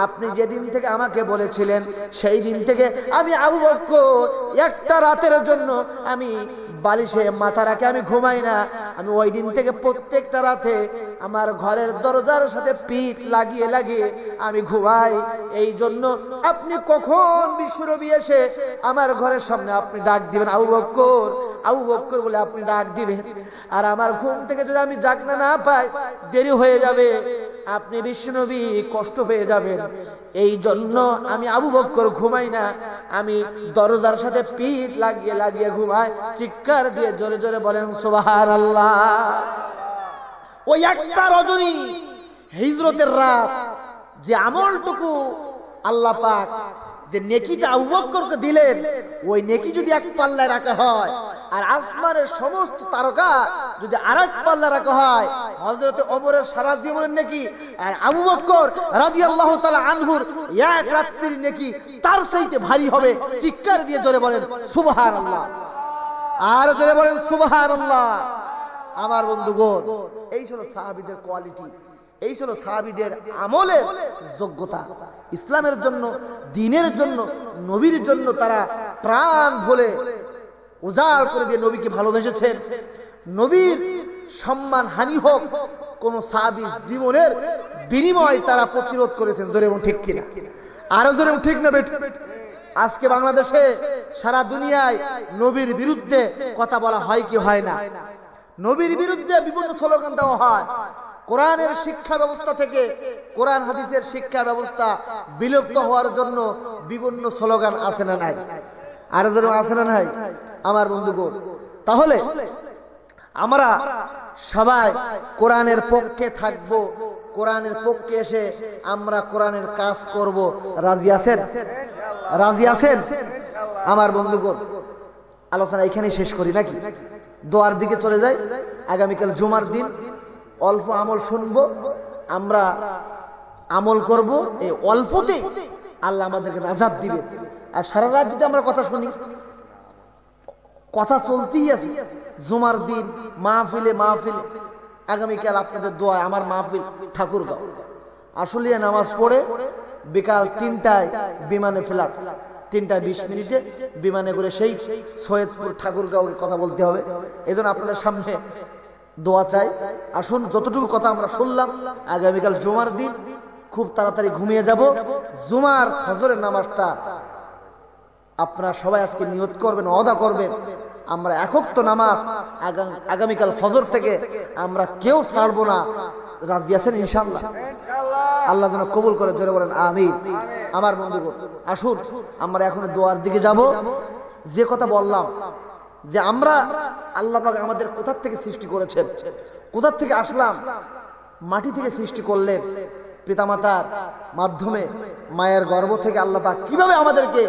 আপনি যেদিন থেকে আমাকে বলেছিলেন সেই দিন থেকে আমি আবু বকর একটা রাতের জন্য আমি বালিশে মাথা রাখে আমি ঘুমাই না। আমি ওই দিন থেকে প্রত্যেকটা রাতে আমার ঘরের দরজার সাথে পিঠ লাগিয়ে লাগিয়ে আমি ঘুমাই। এই জন্য আপনি কখন বিশ্বনবী এসে আমার ঘরের সামনে আপনি ডাক দিবেন, আবু বকর, আবু বকর বলে আপনি ডাক দিবেন, আর আমার ঘুম থেকে যদি আমি জাগনা না পাই, দেরি হয়ে যাবে, আপনি বিশ্বনবী কষ্ট পেয়ে যাবেন। এই জন্য আমি আবু বকর ঘুমাই না, আমি দরজার সাথে পিঠ লাগিয়ে লাগিয়ে ঘুমাই। চিৎকার দিয়ে জোরে জোরে বলেন সুবহানাল্লাহ। ওই একটা রজনী হিজরতের রাত, যে আমলটুকু আল্লাহ পাক যে নেকিটা আবু বকরকে দিলেন, ওই নেকি যদি এক পাল্লায় রাখা হয়, আর আসমানের সমস্ত তারকা যদি আরেক পাল্লা রাখা হয়, হযরত ওমরের সারা জীবনের নেকি আর আবু বকর রাদিয়াল্লাহু তাআলা আনহুর এক রাত্রির নেকি তার চাইতে ভারী হবে। চিৎকার দিয়ে জোরে বলেন সুবহানাল্লাহ, আর জোরে বলেন সুবহানাল্লাহ। আমার বন্ধুগণ, এই ছিল সাহাবীদের কোয়ালিটি, এই ছিল সাহাবীদের আমলের যোগ্যতা। ইসলামের জন্য, দ্বীনের জন্য, নবীর জন্য তারা প্রাণ ভরে উজাড় করে দিয়ে নবীকে ভালোবেসেছেন। নবীর সম্মান হানি হোক কোন সাহাবীর জীবনের বিনিময় তারা প্রতিরোধ করেছেন। জোরে বলুন ঠিক কিনা? আরো জোরে বলুন ঠিক না বেট? আজকে বাংলাদেশে সারা দুনিয়ায় নবীর বিরুদ্ধে কথা বলা হয় কি হয় না? নবীর বিরুদ্ধে বিভিন্ন স্লোগান দেওয়া হয়। কোরআনের শিক্ষা ব্যবস্থা থেকে, কোরআন হাদিসের শিক্ষা ব্যবস্থা বিলুপ্ত হওয়ার জন্য বিভিন্ন স্লোগান আছে না নাই? আর যেন আছে না নাই? আমার বন্ধুগণ, তাহলে আমরা সবাই কোরআনের পক্ষে থাকব, কোরআনের পক্ষে এসে আমরা কোরআনের কাজ করব। রাজি আছেন? রাজি আছেন আমার বন্ধুগণ? আলোচনা এখানেই শেষ করি নাকি, দোয়ার দিকে চলে যাই। আগামীকাল জুমার দিন অল্প আমল শুনবো, আমরা আমল করব, এই অল্পতে আল্লাহ আমাদেরকে নাজাত দিবে। আর সারা রাত যদি আমরা কথা শুনি, কথা চলতেই আছে, জুমার দিন মাহফিলে মাহফিলে। আগামীকাল আপনাদের দোয়া, আমার মাহফিল ঠাকুরগাঁও, আসলিয়া নামাজ পড়ে বিকাল 3টায় বিমানে ফ্লাইট, 3:20 বিমানে করে সেই সৈয়দপুর ঠাকুরগাঁও কথা বলতে হবে। এই জন্য আপনাদের সামনে দোয়া চাই। আসুন, যতটুকু কথা আমরা শুনলাম, আগামীকাল জুমার দিন খুব তাড়াতাড়ি ঘুমিয়ে যাব। জুমার ফজরের নামাজটা আপনারা সবাই আজকে নিয়ত করবেন, ওয়াদা করবেন, আমরা একক নামাজ আগামীকাল ফজর থেকে আমরা কেউ ছাড়বো না। রাজি আছেন ইনশাআল্লাহ? আল্লাহ যেন কবুল করে, জোরে বলেন আমিন। আমার বন্ধুগণ, আসুন আমরা এখন দোয়ার দিকে যাব। যে কথা বললাম যে আমরা আল্লাহ পাক আমাদের কোথা থেকে সৃষ্টি করেছেন, কোথা থেকে আসলাম, মাটি থেকে সৃষ্টি করলেন, পিতামাতার মাধ্যমে মায়ের গর্ভ থেকে আল্লাহ পাক কিভাবে আমাদেরকে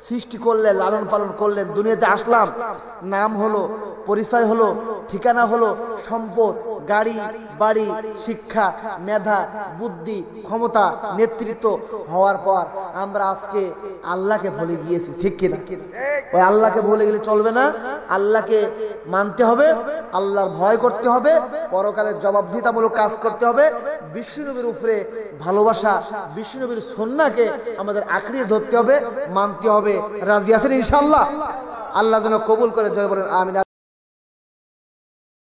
সৃষ্টি করলেন, লালন পালন করলেন, দুনিয়াতে আসলাম, নাম হলো, পরিচয় হলো, ঠিকানা হলো, সম্পদ, গাড়ি বাড়ি, শিক্ষা, মেধা, বুদ্ধি, ক্ষমতা, নেতৃত্ব হওয়ার পর আমরা আজকে আল্লাহকে ভুলে গিয়েছি, ঠিক কিনা? ওই আল্লাহকে ভুলে গেলে চলবে না, আল্লাহকে মানতে হবে, আল্লাহর ভয় করতে হবে, পরকালের জবাবদিহিতামূলক কাজ করতে হবে, বিশ্বনবীর উপরে ভালোবাসা, বিশ্বনবীর সুন্নাহকে আমাদের আঁকড়িয়ে ধরতে হবে, মানতে হবে। রাজি আছেন ইনশাআল্লাহ? আল্লাহ যেন কবুল করে, জয় বলেন আমিন।